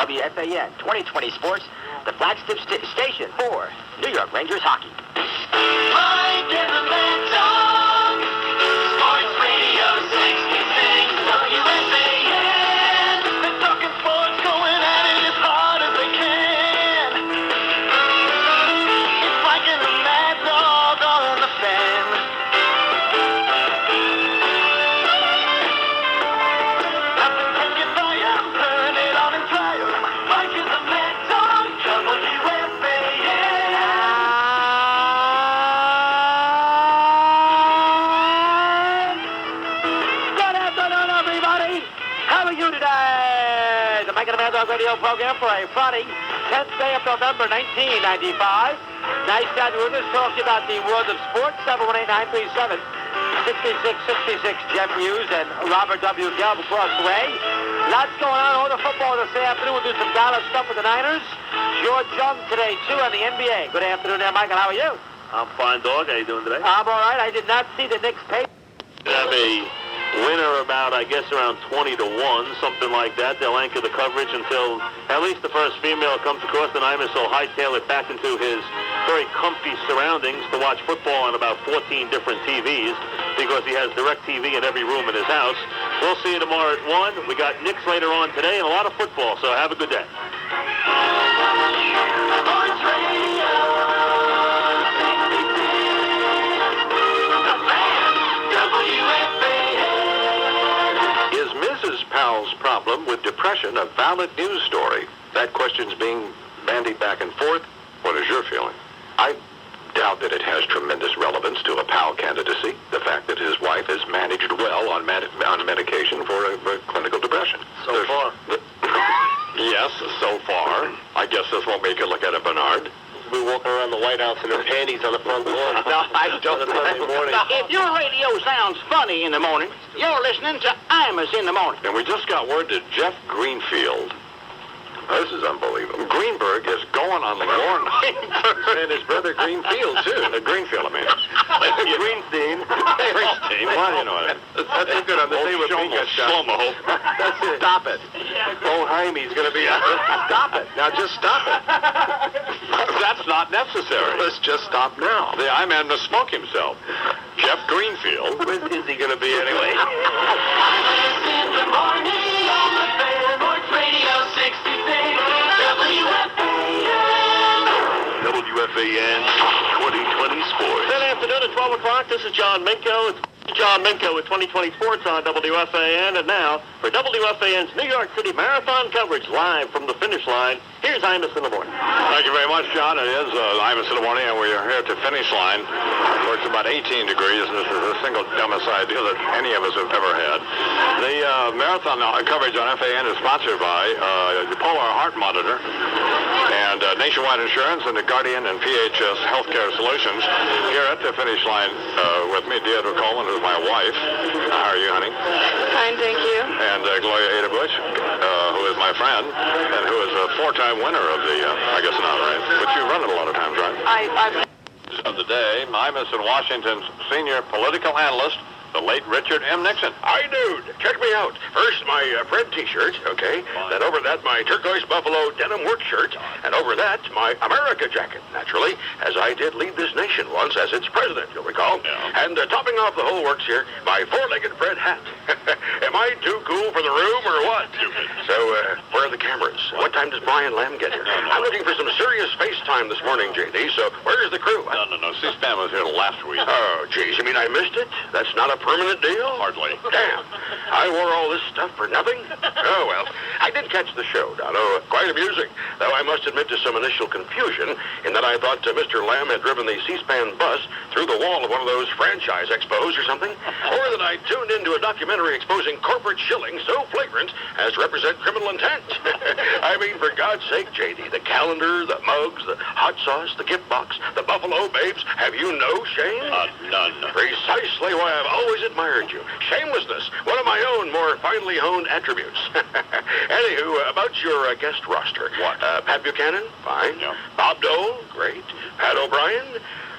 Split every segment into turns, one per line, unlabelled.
WFAN 2020 Sports, the flagship station for New York Rangers hockey.
Mike and the Mad Dog, Sports Radio 66, WFAN. They're talking sports, going at it as hard as they can. It's Mike and the Mad Dog on the fan. Nothing can get by 'em, turn it on and try 'em. Mike and the Mad Dog, WFAN.
How are you today? The Mike and the Mad Dog radio program for a Friday, 10th day of November, 1995. Nice to have you with us, talking about the world of sports. 718-937-6666. Jeff Hughes and Robert W. Gelb across the way. Lots going on. All the football this afternoon. We'll do some Dallas stuff with the Niners. George Young today, too, on the NBA. Good afternoon there, Michael. How are you?
I'm fine, dog. How you doing today?
I'm all right. I did not see the Knicks pay.
They have a winner about, I guess, around 20-1, something like that. They'll anchor the coverage until at least the first female comes across the Imus, so hightail it back into his very comfy surroundings to watch football on about 14 different TVs because he has direct TV in every room in his house. We'll see you tomorrow at 1. We got Knicks later on today and a lot of football, so have a good day.
Sports Radio 66, the fan, WFAN.
Is Mrs. Powell's problem with depression a valid news story? That question's being bandied back and forth. What is your feeling? I doubt that it has tremendous relevance to a Powell candidacy. The fact that his wife has managed well on medication for a clinical depression.
So far.
Yes, so far. I guess this won't make you look at it, Bernard.
We're walking around the White House in her panties on the front lawn.
No, I don't.
If your radio sounds funny in the morning, you're listening to Imus in the morning.
And we just got word that Jeff Greenfield. This is unbelievable. Greenberg is going on the lawn. And his brother Greenfield, too. Greenfield, I mean.
Greenstein.
Greenstein. Well, you know, that's good on the same with Slow-mo. That's it. Stop it.
Oh, Jaime's going to be...
Stop it. Now, just stop it. That's not necessary. Let's just stop now. The I-man must smoke himself. Jeff Greenfield.
Where is he going to be anyway?
Imus in the morning on the fan, Sports Radio 66, WFAN.
WFAN 2020 Sports. Good afternoon at 12 o'clock. This is John Minko. It's John Minko with 2020 Sports on WFAN. And now, for WFAN's New York City Marathon coverage live from the finish line, here's Imus in the morning.
Thank you very much, John. It is Imus in the morning, and we are here at the finish line where it's about 18 degrees. This is the single dumbest idea that any of us have ever had. The marathon coverage on FAN is sponsored by the Polar Heart Monitor and Nationwide Insurance and the Guardian and PHS Healthcare Solutions. Here at the finish line with me, Deidre Coleman, who's my wife. How are you, honey?
Fine, thank you.
And Gloria Ada Bush, who is my friend, and who is a four-time winner of the, I guess not, right? But you run it a lot of times, right?
I've
Of the day, Imus in Washington's senior political analyst, the late Richard M. Nixon.
Hi, dude. Check me out. First, my Fred T-shirt, okay? Then over that, my turquoise buffalo denim work shirt. And over that, my America jacket, naturally, as I did lead this nation once as its president, you'll recall.
Yeah.
And topping off the whole works here, my four-legged Fred hat. Am I too cool for the room or what? So, where are the cameras? What time does Brian Lamb get here? I'm looking for some serious FaceTime this morning, JD, so where's the crew?
No. C-SPAN was here last week.
Oh, geez, you mean I missed it? That's not a permanent deal?
Hardly.
Damn. I wore all this stuff for nothing? Oh, well, I did catch the show, Dono. Quite amusing. Though I must admit to some initial confusion in that I thought Mr. Lamb had driven the C-SPAN bus through the wall of one of those franchise expos or something. Or that I tuned into a documentary exposing corporate shilling so flagrant as to represent criminal intent. I mean, for God's sake, JD, the calendar, the mugs, the hot sauce, the gift box, the Buffalo Babes, have you no shame?
None.
Precisely why I've always admired you. Shamelessness, one of my own more finely honed attributes. Anywho, about your guest roster.
What?
Pat Buchanan, fine.
Yeah.
Bob Dole, great. Pat O'Brien,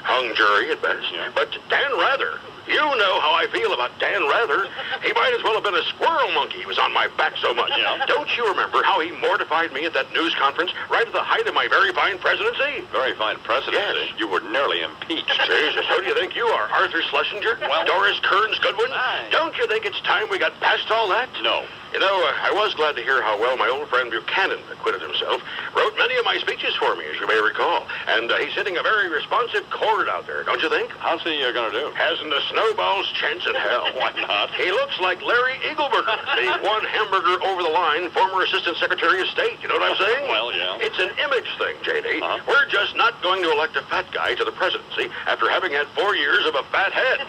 hung jury at best.
Yeah.
But Dan Rather, you know how I feel about Dan Rather. He might as well have been a squirrel monkey. He was on my back so much.
Yeah.
Don't you remember how he mortified me at that news conference right at the height of my very fine presidency?
Very fine presidency.
Yes.
You were nearly impeached.
Jesus, who do you think you are? Arthur Schlesinger? Doris Kearns Goodwin?
Aye.
Don't you think it's time we got past all that?
No.
You know, I was glad to hear how well my old friend Buchanan acquitted himself. Wrote many of my speeches for me, as you may recall. And he's hitting a very responsive chord out there, don't you think?
How's he going to do?
Hasn't a snowball's chance in hell.
Why not?
He looks like Larry Eagleburger, the one hamburger over the line, former Assistant Secretary of State. You know what I'm saying?
Well, yeah.
It's an image thing, J.D.
Uh-huh.
We're just not going to elect a fat guy to the presidency after having had 4 years of a fat head.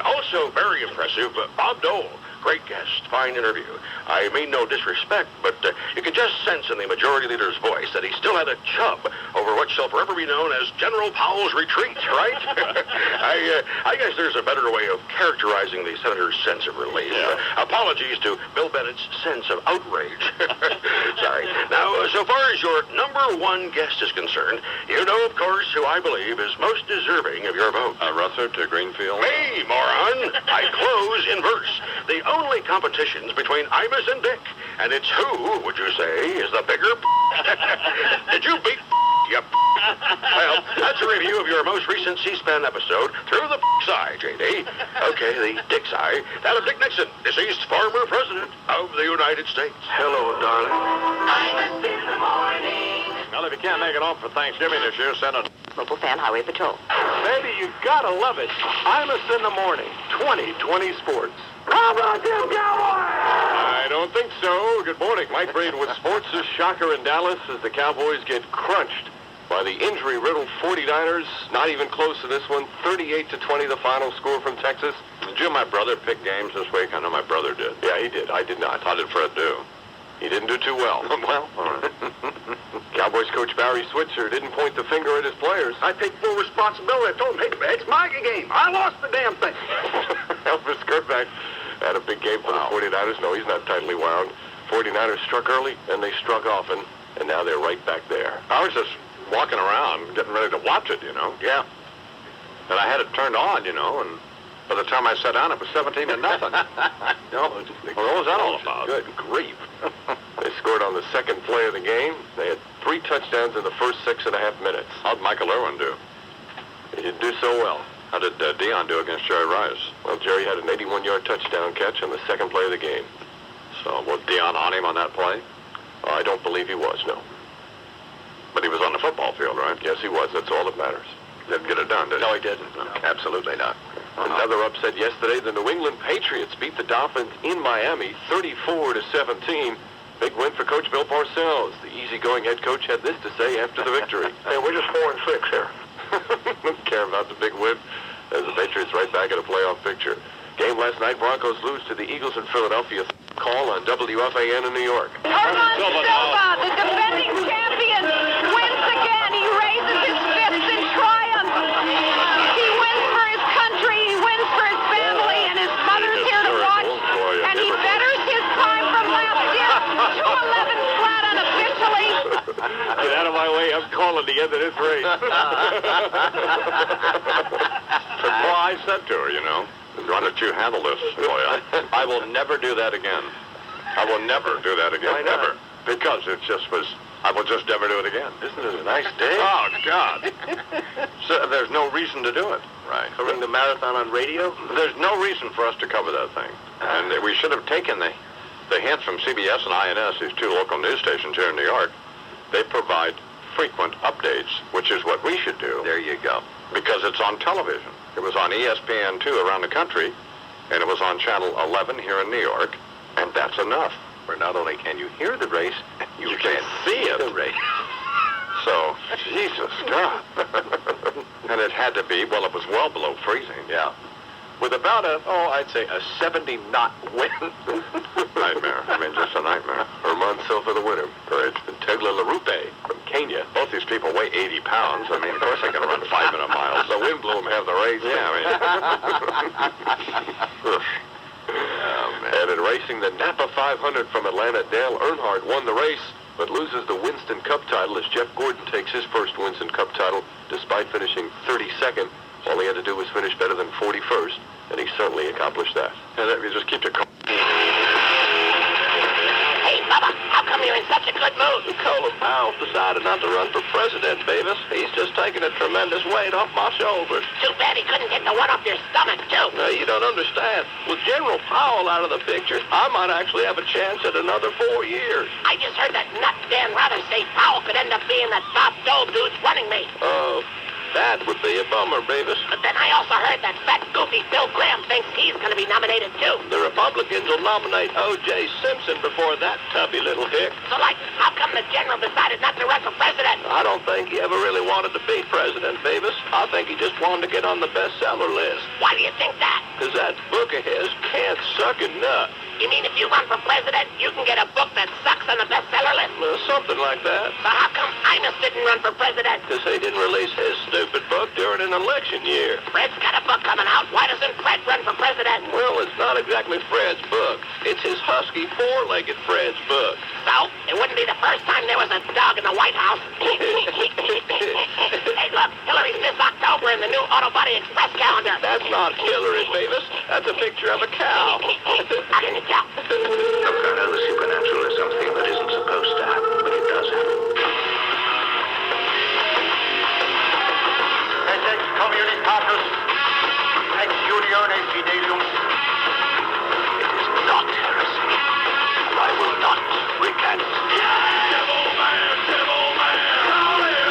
Also very impressive, Bob Dole. Great guest, fine interview. I mean no disrespect, but you can just sense in the majority leader's voice that he still had a chub over what shall forever be known as General Powell's retreat, right? I guess there's a better way of characterizing the senator's sense of relief.
Yeah.
Apologies to Bill Bennett's sense of outrage. Sorry. Now, so far as your number one guest is concerned, you know, of course, who I believe is most deserving of your vote.
Ruther to Greenfield.
Me, moron! I close in verse. The only competition's between Imus and Dick, and it's who, would you say, is the bigger Did you beat you Well, that's a review of your most recent C-SPAN episode, Through the Eye, J.D. Okay, the Dick's Eye. That of Dick Nixon, deceased former president of the United States. Hello, darling.
Imus in the morning.
Well, if you can't make it home for Thanksgiving this year, send a...
Local Fan Highway Patrol.
Baby, you gotta love it. Imus in the morning, 2020 sports. How about them Cowboys?
I don't think so. Good morning. Mike Braid with sports. A shocker in Dallas as the Cowboys get crunched by the injury-riddled 49ers. Not even close to this one. 38-20, the final score from Texas. Did you and my brother pick games this week? I know my brother did. Yeah, he did. I did not. How did Fred do? He didn't do too well. Well, all right. Cowboys coach Barry Switzer didn't point the finger at his players.
I take full responsibility. I told him, hey, it's my game. I lost the damn thing.
Elvis Gerback had a big game for the 49ers. No, he's not tightly wound. 49ers struck early, and they struck often, and now they're right back there. I was just walking around, getting ready to watch it, you know. Yeah. And I had it turned on, you know, and by the time I sat down, it was 17-0. No, what was that all about? Good grief. They scored on the second play of the game. They had 3 touchdowns in the first 6.5 minutes. How'd Michael Irwin do? He didn't do so well. How did Dion do against Jerry Rice? Well, Jerry had an 81-yard touchdown catch on the second play of the game. So was Dion on him on that play? I don't believe he was, no. But he was on the football field, right? Yes, he was. That's all that matters. Didn't get it done, did he? No, he didn't. No. Absolutely not. Another upset yesterday. The New England Patriots beat the Dolphins in Miami 34-17. Big win for Coach Bill Parcells. The easygoing head coach had this to say after the victory.
Hey, we're just 4-6 here.
Don't care about the big win as the Patriots right back in a playoff picture. Game last night, Broncos lose to the Eagles in Philadelphia. Call on WFAN in New York.
Herman Silva, the defending champion, wins again. He raises his fists in triumph. He wins for his country, he wins for his family, and his mother's here to watch. And he betters his time from last year. 211 flat unofficially.
Get out of my way, I'm calling the end of this race. Well, I said to her, you know, why don't you handle this, boy? I will never do that again. I will never do that again.
Why not?
Never. Because it just was, I will just never do it again.
Isn't it a nice day?
Oh, God. So there's no reason to do it. Right.
Covering the marathon on radio?
There's no reason for us to cover that thing. And we should have taken the hint from CBS and INS, these 2 local news stations here in New York. They provide frequent updates, which is what we should do.
There you go.
Because it's on television. It was on ESPN2 around the country, and it was on Channel 11 here in New York, and that's enough.
Where not only can you hear the race,
You can see it.
the race.
So, Jesus, God. And it had to be, well, it was well below freezing.
Yeah. With about I'd say a 70-knot wind.
Nightmare. I mean, just a nightmare. Herman Silva, the winner. Great. And Tegla LaRupe from Kenya. Both these people weigh 80 pounds. I mean, of course they can run 5-minute miles. The wind blew them half the race. Yeah, I mean. Oh, man. And in racing, the Napa 500 from Atlanta, Dale Earnhardt won the race.
but loses the Winston Cup title as Jeff Gordon takes his first Winston Cup title despite finishing 32nd. All he had to do was finish better than 41st, and he certainly accomplished that. And that, you just keep your...
Hey, Bubba, how come you're in such a good mood?
Colin Powell decided not to run for president, Beavis. He's just taking a tremendous weight off my shoulders.
Too bad he couldn't get the one off your stomach, too.
No, you don't understand. With General Powell out of the picture, I might actually have a chance at another 4 years.
I just heard that nut Dan Rather say Powell could end up being that Bob Dole dude's running mate.
Oh, that would be a bummer, Beavis.
But then I also heard that fat, goofy Bill Graham thinks he's going to be nominated, too.
The Republicans will nominate O.J. Simpson before that tubby little hick.
So, like, how come the general decided not to run for president?
I don't think he ever really wanted to be president, Beavis. I think he just wanted to get on the bestseller list.
Why do you think that?
Because that book of his can't suck a nut.
You mean if you run for president, you can get a book that sucks on the bestseller list?
Something like that.
So how come Imus didn't run for president?
Because he didn't release his stupid book during an election year.
Fred's got a book coming out. Why doesn't Fred run for president?
Well, it's not exactly Fred's book. It's his husky, four-legged Fred's book.
So, it wouldn't be the first time there was a dog in the White House. Hey, look, Hillary's this October in the new Auto Body Express calendar.
That's not Hillary, Beavis. That's a picture of a cow.
How can you tell?
Look, I know the supernatural is something that isn't supposed to happen, but it does happen.
Ex communitatis, ex unione fidelium.
It is not heresy. I will not recant.
Devil man, devil man,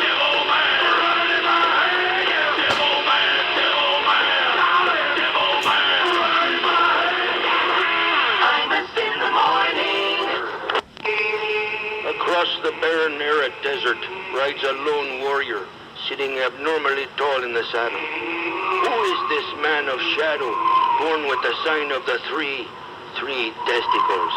devil man, running my hand. Devil man, devil man, devil man, running my hand. Imus in the morning.
Across the barren, arid desert rides a lone warrior, sitting abnormally tall in the saddle. Who is this man of shadow, born with the sign of the three testicles?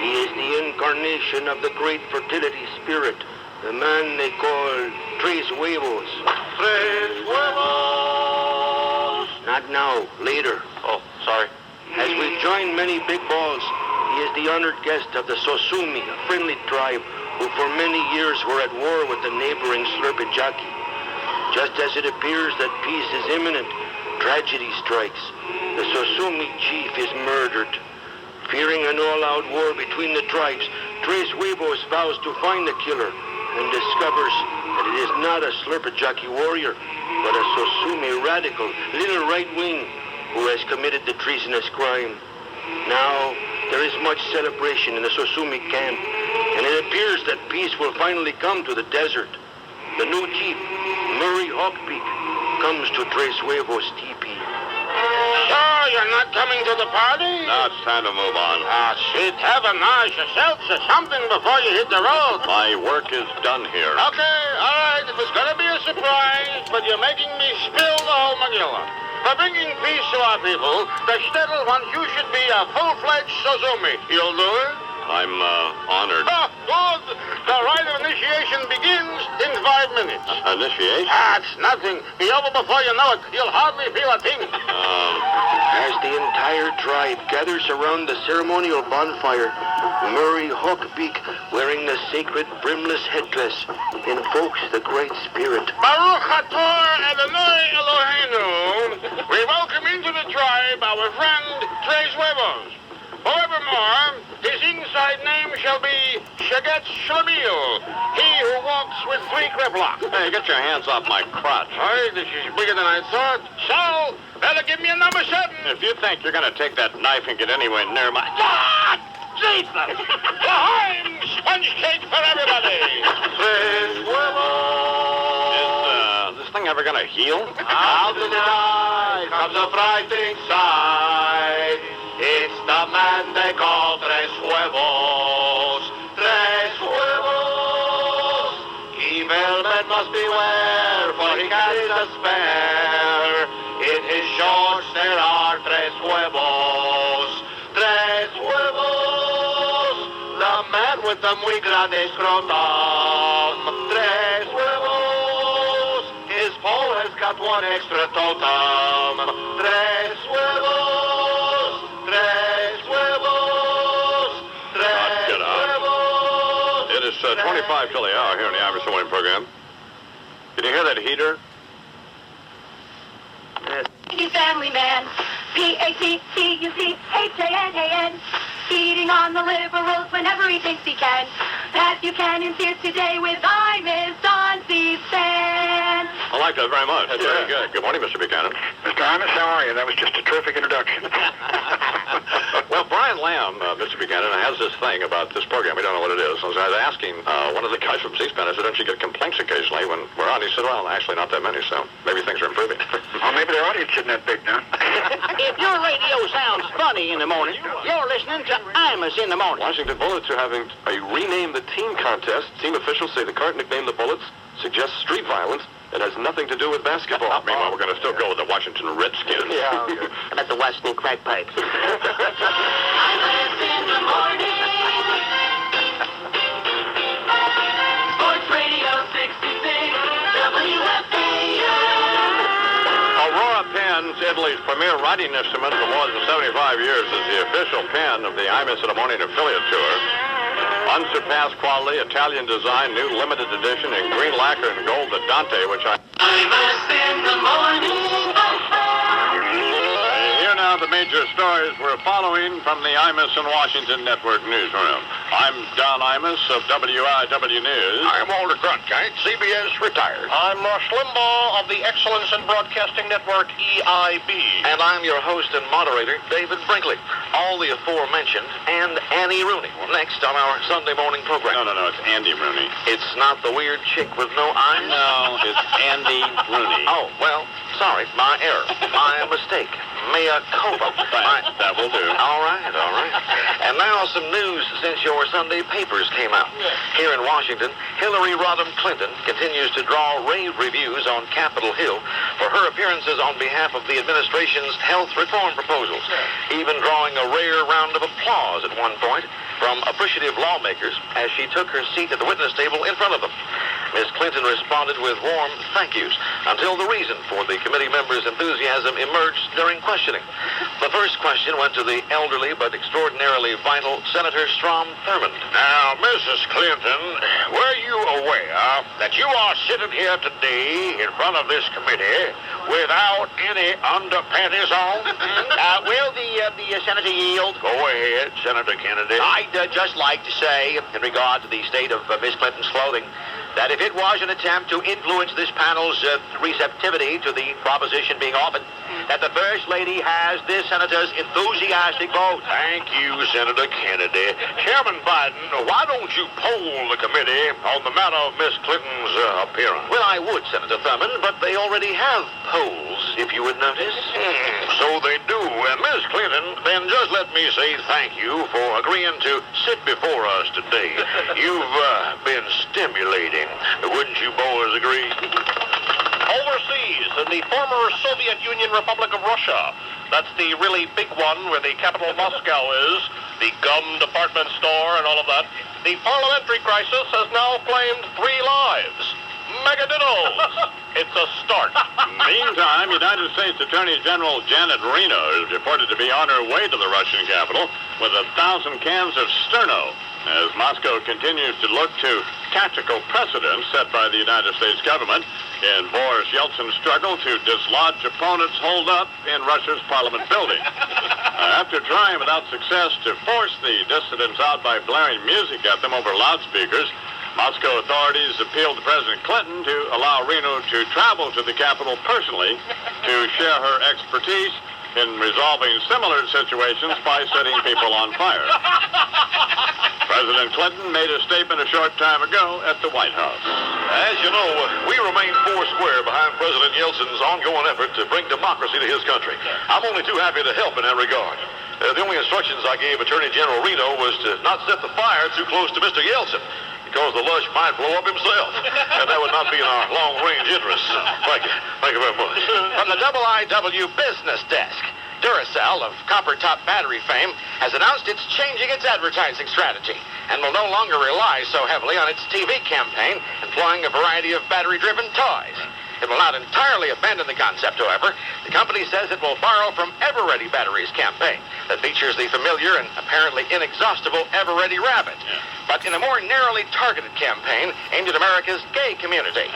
He is the incarnation of the great fertility spirit, the man they call Tres Huevos.
Tres huevos!
Not now, later.
Oh, sorry.
As we join many big balls, he is the honored guest of the Sosumi, a friendly tribe who for many years were at war with the neighboring Slurpijaki. Just as it appears that peace is imminent, tragedy strikes. The Sosumi chief is murdered. Fearing an all-out war between the tribes, Tres Huevos vows to find the killer and discovers that it is not a Slurpijaki warrior, but a Sosumi radical, little right wing, who has committed the treasonous crime. Now, there is much celebration in the Sosumi camp, and it appears that peace will finally come to the desert. The new chief, Murray Hawkbeak, comes to Tres Huevos teepee.
Sure, you're not coming to the party?
Now it's time to move on.
Ah, sweet heaven, nice yourself or something before you hit the road.
My work is done here.
Okay, all right, it was gonna be a surprise, but you're making me spill the whole manila. For bringing peace to our people, the shtetl wants you should be a full-fledged Sosumi. You'll do it?
I'm honored.
Oh, good. The rite of initiation begins in 5 minutes.
Initiation?
Ah, it's nothing. Be over before you know it. You'll hardly feel a thing.
As the entire tribe gathers around the ceremonial bonfire, Murray Hawkbeak, wearing the sacred brimless headdress, invokes the Great Spirit.
Baruch atah Adonai Eloheinu. We welcome into the tribe our friend Tres Huevos. Forevermore, his inside name shall be Shagat Shlemiel, he who walks with 3 kriplocks.
Hey, get your hands off my crotch.
Hey, this is bigger than I thought. So, better give me a number 7.
If you think you're going to take that knife and get anywhere near my...
Ah, Jesus! L'chaim! Sponge cake for everybody!
Tres huevos! Is this thing ever going to heal?
Out of the night comes a frightening sight. It's the man they call Tres Huevos. Tres Huevos. Evil men must beware, for he carries a spare. In his shorts there are Tres Huevos. Tres Huevos. The man with the muy grande scrotum. Tres Huevos. His pole has got 1 extra totem. Tres Huevos. Tres huevos, tres
Get out.
huevos.
It is 20 25 till the hour here in the Iverson Morning program. Did you hear that heater?
Family man, P-A-T-T-U-C-H-A-N-A-N, feeding on the liberals whenever he thinks he can. Pat Buchanan's here today with Imus on C-SPAN.
I like that very much. That's very good. Good morning, Mr. Buchanan.
Mr. Imus, how are you? That was just a terrific introduction.
Well, Brian Lamb, Mr. Buchanan, has this thing about this program. We don't know what it is. So I was asking one of the guys from C-SPAN, I said, don't you get complaints occasionally when we're on? He said, well, actually not that many, so maybe things are improving.
Well, maybe the audience isn't that big now.
If your radio sounds funny in the morning, you're listening to Imus in the morning.
Washington Bullets are having a rename the team contest. Team officials say the card nickname the Bullets suggests street violence and has nothing to do with basketball.
Meanwhile, we're going to still go with the Washington Redskins.
Yeah, okay. About the Washington crack pipes.
Imus in the morning. Sports Radio 66, WFAN.
Aurora Pens, Italy's premier writing instrument for more than 75 years, is the official pen of the Imus in the Morning affiliate tour. Unsurpassed quality, Italian design, new limited edition in green lacquer and gold the Dante, which I...
Imus in the morning.
Here now the major stories we're following from the Imus and Washington Network newsroom. I'm Don Imus of WIW News.
I'm Walter Cronkite, CBS retired.
I'm Rush Limbaugh of the Excellence in Broadcasting Network, EIB.
And I'm your host and moderator, David Brinkley. All the aforementioned and Annie Rooney next on our Sunday morning program.
No, it's Andy Rooney.
It's not the weird chick with no eyes?
No, it's Andy Rooney.
Oh, well, sorry, my error, my mistake. Mea culpa.
That will do.
All right. And now some news since your Sunday papers came out. Here in Washington, Hillary Rodham Clinton continues to draw rave reviews on Capitol Hill for her appearances on behalf of the administration's health reform proposals, even drawing a rare round of applause at one point from appreciative lawmakers as she took her seat at the witness table in front of them. Ms. Clinton responded with warm thank yous until the reason for the committee members' enthusiasm emerged during questioning. The first question went to the elderly but extraordinarily vital Senator Strom Thurmond.
Now, Mrs. Clinton, were you aware that you are sitting here today in front of this committee without any underpanties on?
Will the Senator yield?
Go ahead, Senator Kennedy.
I'd just like to say, in regard to the state of Miss Clinton's clothing, that if it was an attempt to influence this panel's receptivity to the proposition being offered, that the First Lady has this Senator's enthusiastic vote.
Thank you, Senator Kennedy. Chairman Biden, why don't you poll the committee on the matter of Miss Clinton's appearance?
Well, I would, Senator Thurmond, but they already have polls, if you would notice.
So they do. And Miss Clinton, then just let me say thank you for agreeing to sit before us today. You've been stimulating. Wouldn't you boys agree?
Overseas, in the former Soviet Union Republic of Russia, that's the really big one where the capital Moscow is, the gum department store and all of that, the parliamentary crisis has now claimed 3 lives. Megadiddles! It's a start.
Meantime, United States Attorney General Janet Reno is reported to be on her way to the Russian capital with 1,000 cans of Sterno, as Moscow continues to look to tactical precedents set by the United States government in Boris Yeltsin's struggle to dislodge opponents holed up in Russia's parliament building. After trying without success to force the dissidents out by blaring music at them over loudspeakers, Moscow authorities appealed to President Clinton to allow Reno to travel to the capital personally to share her expertise in resolving similar situations by setting people on fire. President Clinton made a statement a short time ago at the White House.
As you know, we remain foursquare behind President Yeltsin's ongoing effort to bring democracy to his country. I'm only too happy to help in that regard. The only instructions I gave Attorney General Reno was to not set the fire too close to Mr. Yeltsin, because the lush might blow up himself, and that would not be in our long-range interests. Thank you. Thank you very much.
From the IIW Business Desk, Duracell of copper-top battery fame has announced it's changing its advertising strategy and will no longer rely so heavily on its TV campaign employing a variety of battery-driven toys. It will not entirely abandon the concept, however. The company says it will borrow from Ever-Ready Batteries campaign that features the familiar and apparently inexhaustible Ever-Ready Rabbit, but in a more narrowly targeted campaign aimed at America's gay community.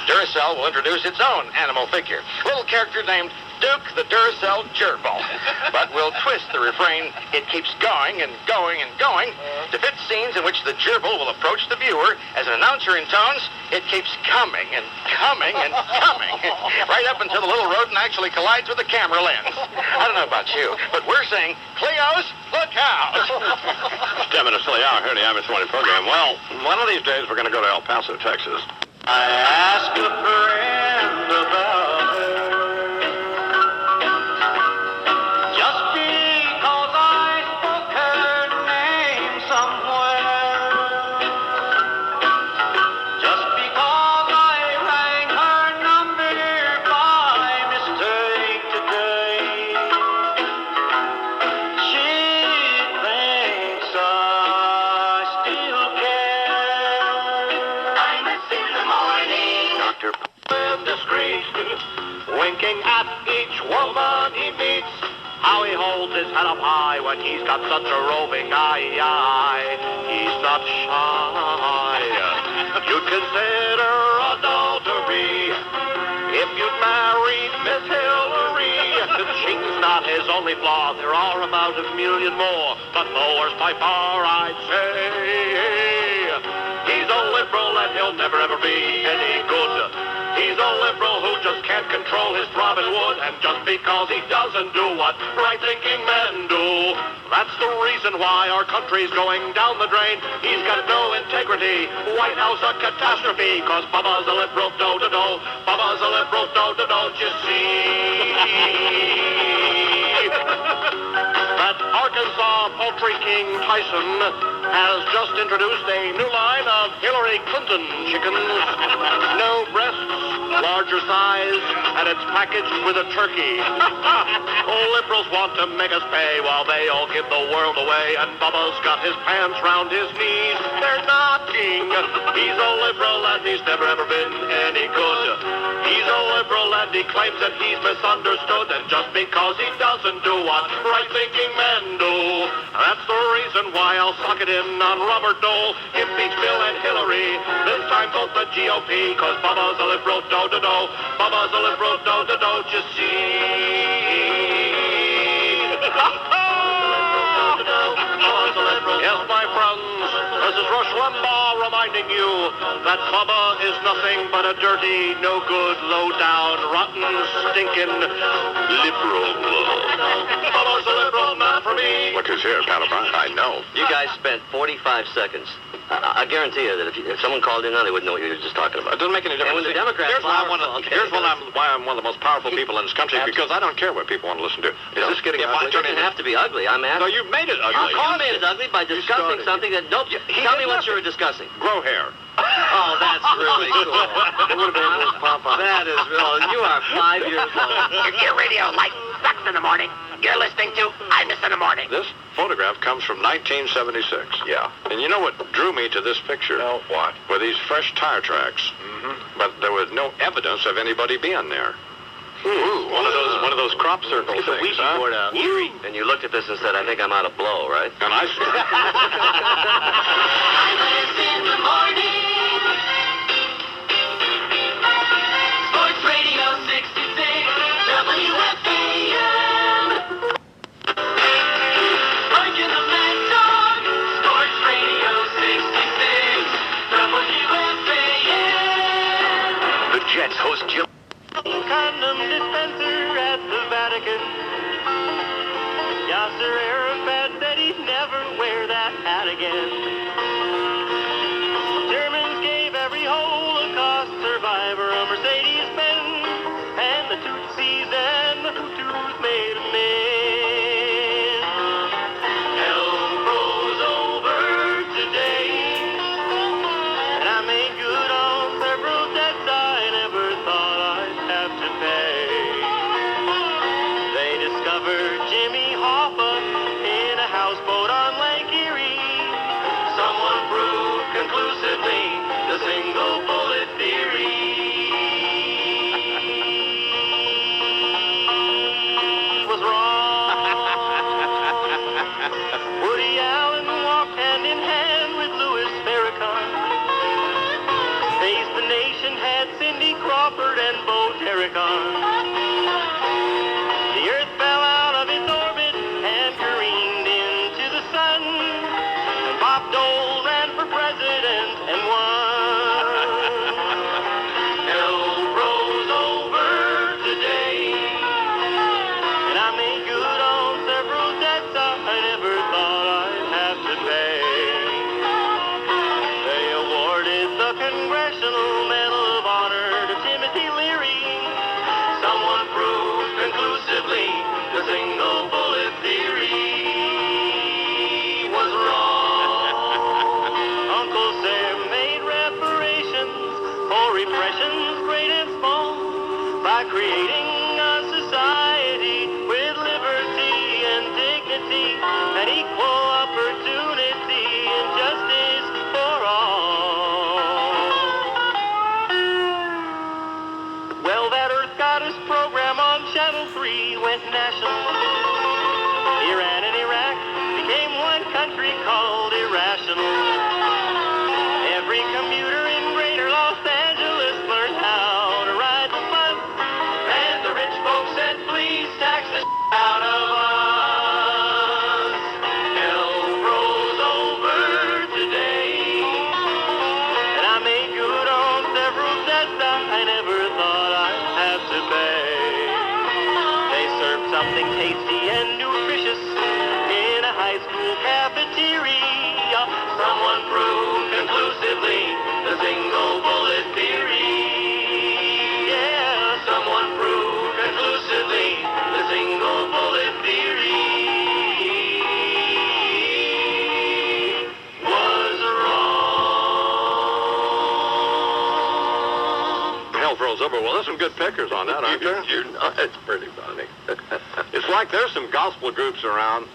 Duracell will introduce its own animal figure, a little character named Duke the Duracell Gerbil, but will twist the refrain, "It keeps going and going and going," to fit scenes in which the gerbil will approach the viewer as an announcer intones, "It keeps coming and coming and coming," right up until the little rodent actually collides with the camera lens. I don't know about you, but we're saying, Cleos, look out!
It's 10 minutes to the hour here in the imus123 program. Well, one of these days we're going to go to El Paso, Texas.
I asked a friend about her. Just because I spoke her name somewhere. Just because I rang her number by mistake today. She thinks I still care. Imus in the morning.
Dr.
Discreet, winking at each woman he meets.
How he holds his head up high when he's got such a roving eye. He's not shy. You'd consider adultery if you'd married Miss Hillary. Cheating's not his only flaw. There are about 1,000,000 more, but the worst by far, I'd say. He's a liberal and he'll never ever be any good. He's a liberal who just can't control his throbbing wood, and just because he doesn't do what right-thinking men do, that's the reason why our country's going down the drain. He's got no integrity, White House a catastrophe, 'cause Bubba's a liberal do-do-do, Bubba's a liberal do-do-do, don't you see? That Arkansas poultry king Tyson has just introduced a new line of Hillary Clinton chickens. No breasts, larger size, and it's packaged with a turkey. Liberals want to make us pay while they all give the world away, and Bubba's got his pants round his knees. They're knocking. He's a liberal and he's never ever been any good. He's a liberal and he claims that he's misunderstood, and just because he doesn't do what right-thinking men do, that's the reason why I'll sock it in on Robert Dole, impeach Bill and Hillary, this time vote the GOP, 'cause Bubba's a liberal do-do-do, Bubba's a liberal do-do-do, don't you see? Yes, my friends, this is Rush Limbaugh reminding you that Bubba is nothing but a dirty, no good, low down, rotten, stinking liberal. Bubba's a liberal, not for me.
Look who's here, Pat O'Brien. I know.
You guys spent 45 seconds. I guarantee you that if someone called in now, they wouldn't know what you were just talking about.
It doesn't make any difference.
And when the Democrats
here's why I'm one of the most powerful people in this country, because I don't care what people want to listen to.
Is this getting ugly? It doesn't have to be ugly. I'm asking.
No, you've made it ugly.
You made it ugly by discussing something that nobody... Tell me what you were discussing.
Grow hair.
Oh, that's really cool. That is real. You are 5 years old.
If your radio light sucks in the morning, you're listening to Imus in the Morning.
This photograph comes from 1976.
Yeah.
And you know what drew me to this picture?
No, what?
Were these fresh tire tracks. But there was no evidence of anybody being there. Ooh, one of those crop circle things, huh?
Out. And you looked at this and said, "I think I'm out of blow," right?
And I said,
Imus in the morning. Sports Radio 66, WFAN. Mike and the Mad Dog. Sports Radio 66, WFAN.
The Jets host Jill.
Condom dispenser at the Vatican. Yasser Arafat said he'd never wear that hat again. Germans gave every Holocaust survivor a Mercedes-Benz, and the Tutsis and the Hutus made amends. Hell froze over today, and I made good on several debts I never thought I'd have to pay. They discovered Jimmy Hoffa in a houseboat on Lake Erie. Someone impressions, great and small, by creating a society with liberty and dignity and equal opportunity and justice for all. Well, that Earth Goddess program on Channel 3 went national. Iran and Iraq became one country called irrational. Every commuter in greater Los Angeles learned how to ride the bus. And the rich folks said, please tax the out of us. Hell froze over today. And I made good on several debts I never thought I'd have to pay. They served something tasty and nutritious in a high school cafeteria. Someone proved conclusively the single bullet theory. Yeah, someone proved conclusively the single bullet theory was wrong.
Hell froze over. Well, there's some good pickers on that, aren't there?
It's pretty funny.
It's like there's some gospel groups around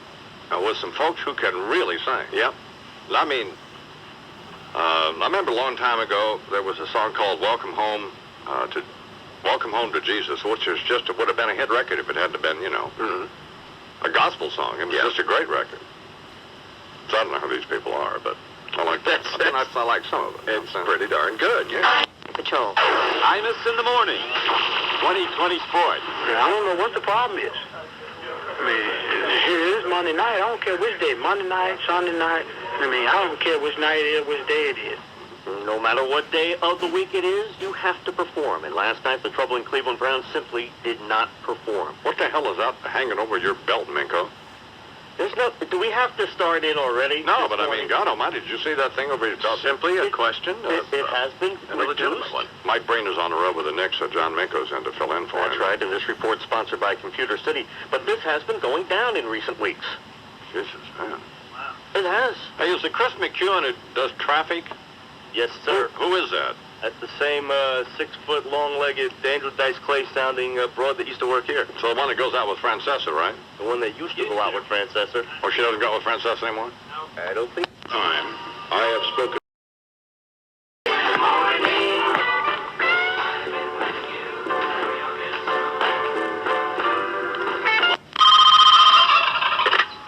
with some folks who can really sing.
Yep.
I mean, I remember a long time ago there was a song called "Welcome Home to Jesus," which is just would have been a hit record if it hadn't been, a gospel song. It was just a great record. So I don't know who these people are, but I like that. I like some of it.
It's pretty darn good, yeah.
Patrol.
Imus in the morning. 2020 Sports.
I don't know what the problem is. I mean, here it is Monday night. I don't care which day. Monday night, Sunday night. I mean, I don't care which night it is, which day it is.
No matter what day of the week it is, you have to perform. And last night, the troubling Cleveland Browns simply did not perform.
What the hell is that hanging over your belt, Minko?
There's no... Do we have to start in already?
No,
this
but I
morning?
mean, God almighty, did you see that thing over your belt?
Simply a question.
It has been
a legitimate one.
Mike Breen is on the road with the Knicks, so John Minko's in to fill in for him.
That's right, and this report's sponsored by Computer City. But this has been going down in recent weeks.
Jesus, man.
It has.
Hey, is it Chris McEwen who does traffic?
Yes, sir.
Who is that?
That's the same 6-foot, long-legged, Daniel Dice Clay-sounding broad that used to work here.
So the one that goes out with Francesa, right?
The one that used to go out with Francesa.
Or she doesn't go out with Francesa anymore?
I don't think...
Time. I have spoken.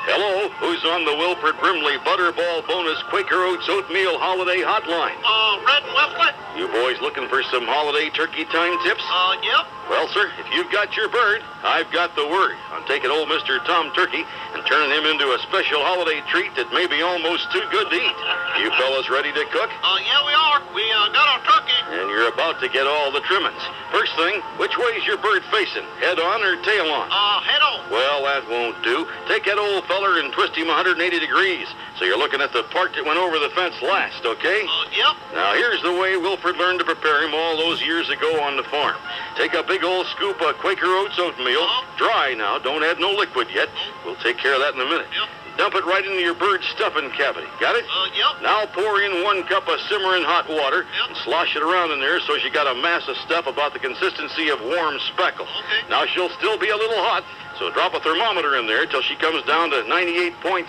Hello, who's on the Wilford Brimley Butterball Bonus Quaker Oats Oatmeal Holiday Hotline?
Red and Wesley?
You boys looking for some holiday turkey time tips?
Yep.
Well, sir, if you've got your bird, I've got the word on taking old Mr. Tom Turkey and turning him into a special holiday treat that may be almost too good to eat. You fellas ready to cook?
Yeah, we are. We got our turkey.
And you're about to get all the trimmings. First thing, which way's your bird facing? Head on or tail on?
Head on.
Well, that won't do. Take that old feller and twist him 180 degrees. So you're looking at the part that went over the fence last, okay?
Yep.
Now, here's the way Wilfred learned to prepare him all those years ago on the farm. Take a big old scoop of Quaker Oats oatmeal. Dry now. Don't add no liquid yet. We'll take care of that in a minute.
Yep.
Dump it right into your bird's stuffing cavity. Got it?
Yep.
Now pour in 1 cup of simmering hot water and slosh it around in there so she got a mass of stuff about the consistency of warm speckle.
Okay.
Now she'll still be a little hot, so drop a thermometer in there till she comes down to 98.6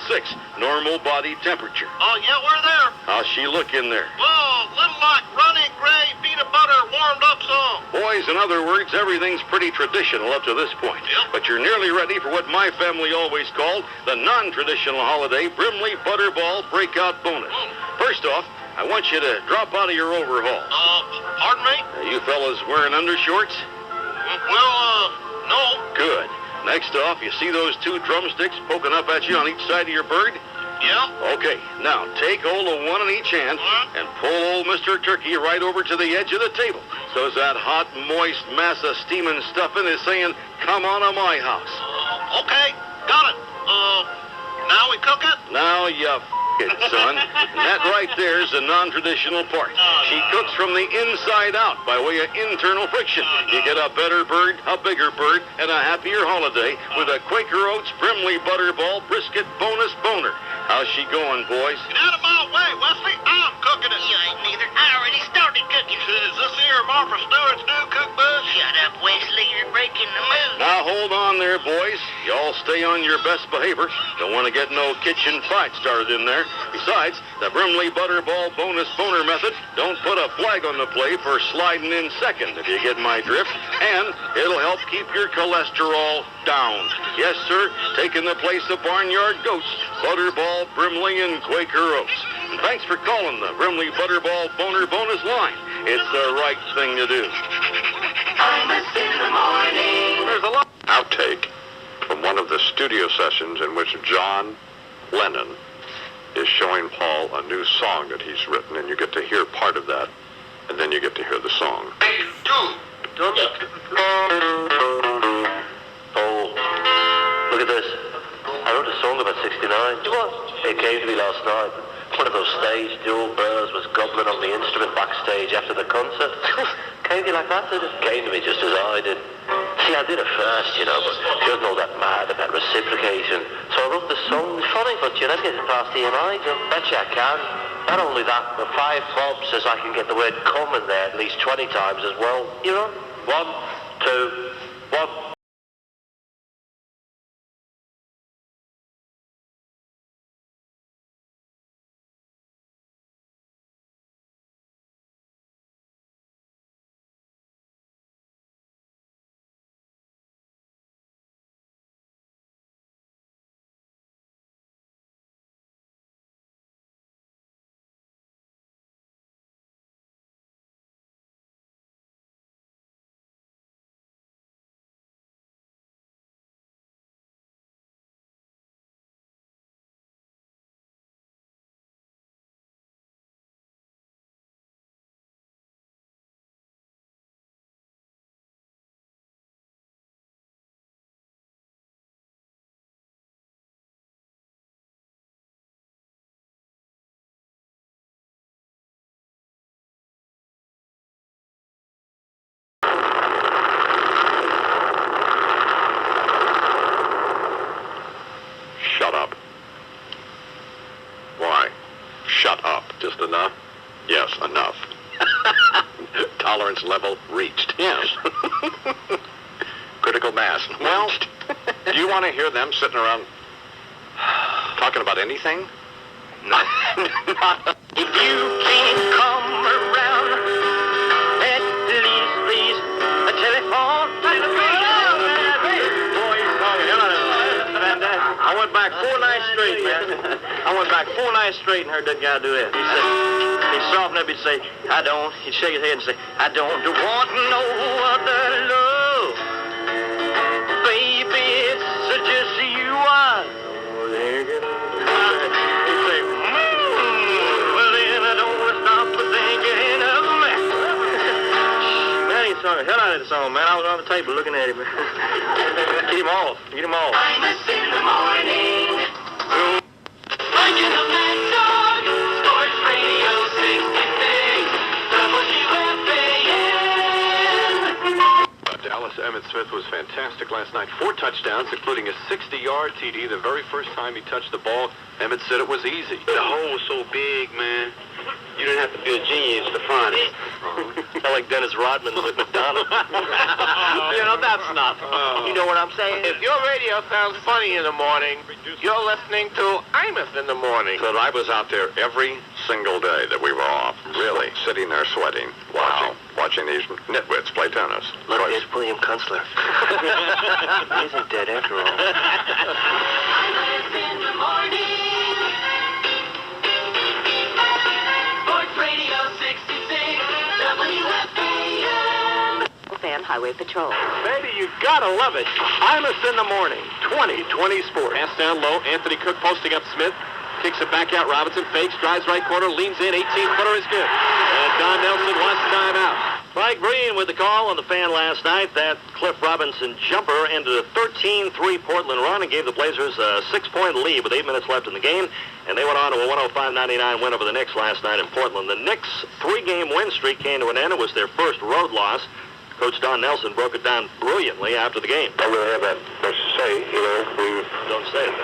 normal body temperature.
Yeah, we're there.
How's she look in there?
Well, little like runny gray peanut butter warmed up some.
Boys, in other words, everything's pretty traditional up to this point.
Yep.
But you're nearly ready for what my family always called the non-traditional holiday Brimley Butterball Breakout Bonus. First off, I want you to drop out of your overalls.
Pardon me?
You fellas wearing undershorts?
Well, no.
Good. Next off, you see those 2 drumsticks poking up at you on each side of your bird?
Yeah.
Okay, now take hold of one in each hand and pull old Mr. Turkey right over to the edge of the table so as that hot, moist mass of steaming stuffing is saying, come on to my house.
Okay, got it. Now we cook it?
Now you it, son. And that right there is the non-traditional part. She cooks from the inside out by way of internal friction. You get a better bird, a bigger bird, and a happier holiday with a Quaker Oats Brimley Butterball Brisket Bonus Boner. How's she going, boys?
Get out of my way, Wesley. I'm cooking it. You ain't neither. I already started cooking. Is this here
stay on your best behavior. Don't want to get no kitchen fight started in there. Besides, the Brimley Butterball Bonus Boner method don't put a flag on the play for sliding in second, if you get my drift. And it'll help keep your cholesterol down. Yes, sir, taking the place of Barnyard Goats, Butterball, Brimley, and Quaker Oats. And thanks for calling the Brimley Butterball Boner Bonus line. It's the right thing to do.
Imus in the morning.
There's a lot outtake from one of the studio sessions in which John Lennon is showing Paul a new song that he's written, and you get to hear part of that, and then you get to hear the song.
Oh, look at this. I wrote a song about 69. It came to me last night. One of those stage dual birds was gobbling on the instrument backstage after the concert. Came to you like that, did it? Came to me just as I did. See, I did it first, you know, but she wasn't all that mad about reciprocation. So I wrote the song. It's funny, but you never get it past EMI. Betcha I can. Not only that, but 5 Bob says I can get the word come in there at least 20 times as well. You know? 1, 2, 1.
Shut up. Why? Shut up. Just enough? Yes, enough. Tolerance level reached. Yes. Critical mass. Well, do you want to hear them sitting around talking about anything? No.
If you can't come around, at least please a telephone.
I went back 4 nights straight, man. I went back 4 nights straight and heard that guy do that. He said, he'd soften up, he'd say, I don't. He'd shake his head and say, I don't want no other love. Baby, it's just you I know. He'd say, well then I don't want to stop thinking of me. Man, he sung the hell out of the song, man. I was on the table looking at him. Get him off. Get him off.
Imus in the morning. Like in a mad dog. Sports Radio 66. WFAN.
Dallas Emmitt Smith was fantastic last night. 4 touchdowns, including a 60-yard TD. The very first time he touched the ball, Emmitt said it was easy.
The hole was so big, man. You didn't have to be a genius to find it.
I like Dennis Rodman with McDonald.
You know, that's not.
You know what I'm saying?
If your radio sounds funny in the morning, you're listening to Imus in the morning.
But I was out there every single day that we were off, really, sitting there sweating, watching these nitwits play tennis.
Look, there's William Kunstler. He isn't dead after all.
Imus in the morning. Sports Radio 66. WFAN.
Fan Highway Patrol.
Baby, you gotta love it. Imus in the morning. 20 Sports. Pass down low. Anthony Cook posting up Smith. Kicks it back out. Robinson fakes, drives right corner, leans in. 18-footer is good. And Don Nelson wants time out. Mike Breen with the call on the Fan last night. That Cliff Robinson jumper ended a 13-3 Portland run and gave the Blazers a 6-point lead with 8 minutes left in the game. And they went on to a 105-99 win over the Knicks last night in Portland. The Knicks' 3-game win streak came to an end. It was their first road loss. Coach Don Nelson broke it down brilliantly after the game.
I really have that much to say. You know, we
Don't say it.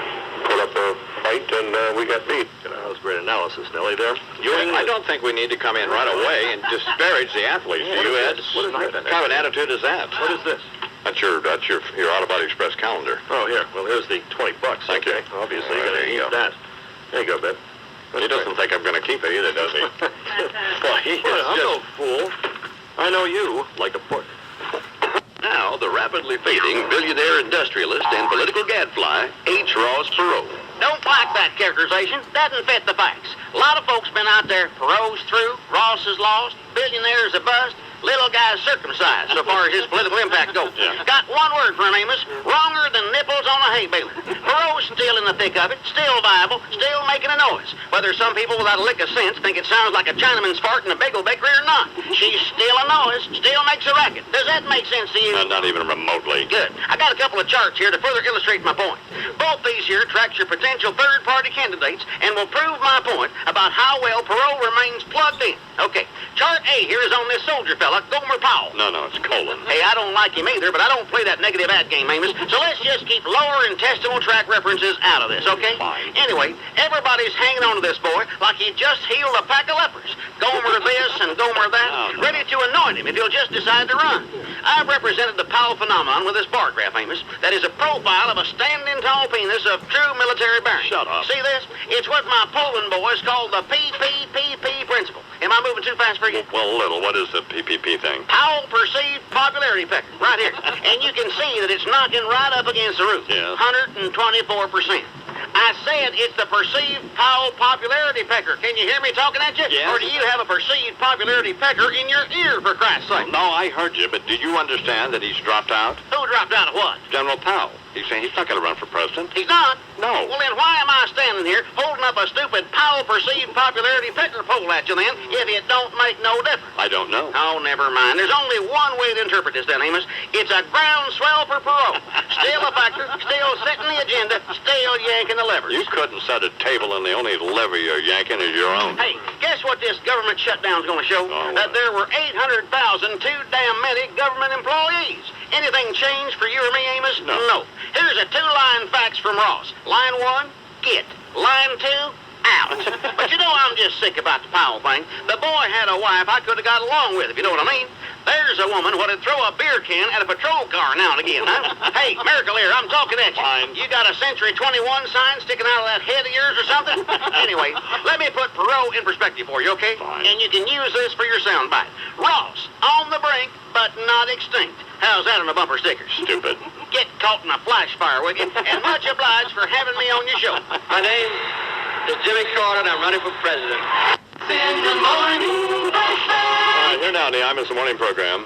put up a fight and we got beat.
That was great analysis, Nelly, there.
I don't think we need to come in right away and disparage the athletes.
What
You
is
had
this? What is that?
what kind of an attitude is that?
What is this?
That's your Autobody Express calendar.
Oh, here. Well, here's the $20.
Thank you.
Obviously,
All right,
you
there
gotta
you
use
go.
that. There you go, Bib.
He doesn't think I'm going to keep it either, does he?
Well, he is
I'm no
just...
fool. I know you like a pork.
Now, the rapidly fading billionaire industrialist and political gadfly, H. Ross Perot.
Don't like that characterization. Doesn't fit the facts. A lot of folks been out there. Perot's through, Ross is lost, billionaires a bust, little guy's circumcised so far as his political impact goes.
Yeah.
Got one word for him, Amos. Wronger than nipples on a hay baler. Perot's still in the thick of it, still viable, still making a noise. Whether some people without a lick of sense think it sounds like a Chinaman's fart in a bagel bakery or not. She's still a noise, still makes a racket. Does that make sense to you?
Not even remotely.
Good. I got a couple of charts here to further illustrate my point. Both these here tracks your potential third-party candidates and will prove my point about how well Perot remains plugged in. Okay, chart A here is on this soldier fella, Gomer Powell.
No, it's Colin.
Hey, I don't like him either, but I don't play that negative ad game, Amos. So let's just keep lower intestinal tract references out of this, okay?
Fine.
Anyway, everybody's hanging on to this boy like he just healed a pack of lepers. Gomer this and Gomer that, ready to anoint him if he'll just decide to run. I've represented the Powell phenomenon with this bar graph, Amos. That is a profile of a standing tall penis of true military bearing.
Shut up.
See this? It's what my Poland boys call the PPPP principle. Am I moving too fast for you?
Well, a little. What is the PPP thing?
Powell perceived popularity pecker, right here. And you can see that it's knocking right up against the roof.
Yeah.
124%. I said it's the perceived Powell popularity pecker. Can you hear me talking at you?
Yes.
Or do you have a perceived popularity pecker in your ear, for Christ's sake?
No, I heard you, but do you understand that he's dropped out?
Who dropped out of what?
General Powell. He's saying he's not going to run for president.
He's not?
No.
Well, then why am I standing here holding up a stupid Powell perceived popularity pecker poll at you then, if it don't make no difference?
I don't know.
Oh, never mind. There's only one way to interpret this then, Amos. It's a groundswell for Perot. Still a factor, still setting the agenda, still yanking the levers.
You couldn't set a table and the only lever you're yanking is your own.
Hey, guess what this government shutdown's going to show?
Oh,
That there were 800,000 too damn many government employees. Anything changed for you or me, Amos?
No.
Here's a two-line fax from Ross. Line 1, get. Line 2, out. But you know, I'm just sick about the Powell thing. The boy had a wife I could have got along with, if you know what I mean. There's a woman who would throw a beer can at a patrol car now and again, huh? Hey, Miracle here, I'm talking at you.
Fine.
You got a Century 21 sign sticking out of that head of yours or something? Anyway, let me put Perot in perspective for you, okay?
Fine.
And you can use this for your soundbite. Ross, on the brink, but not extinct. How's that on a bumper sticker?
Stupid.
Get caught in a flash fire with you, and much obliged for having me on your show.
My name is Jimmy Carter, and I'm running for president.
In the morning,
Here now in the imus Morning program,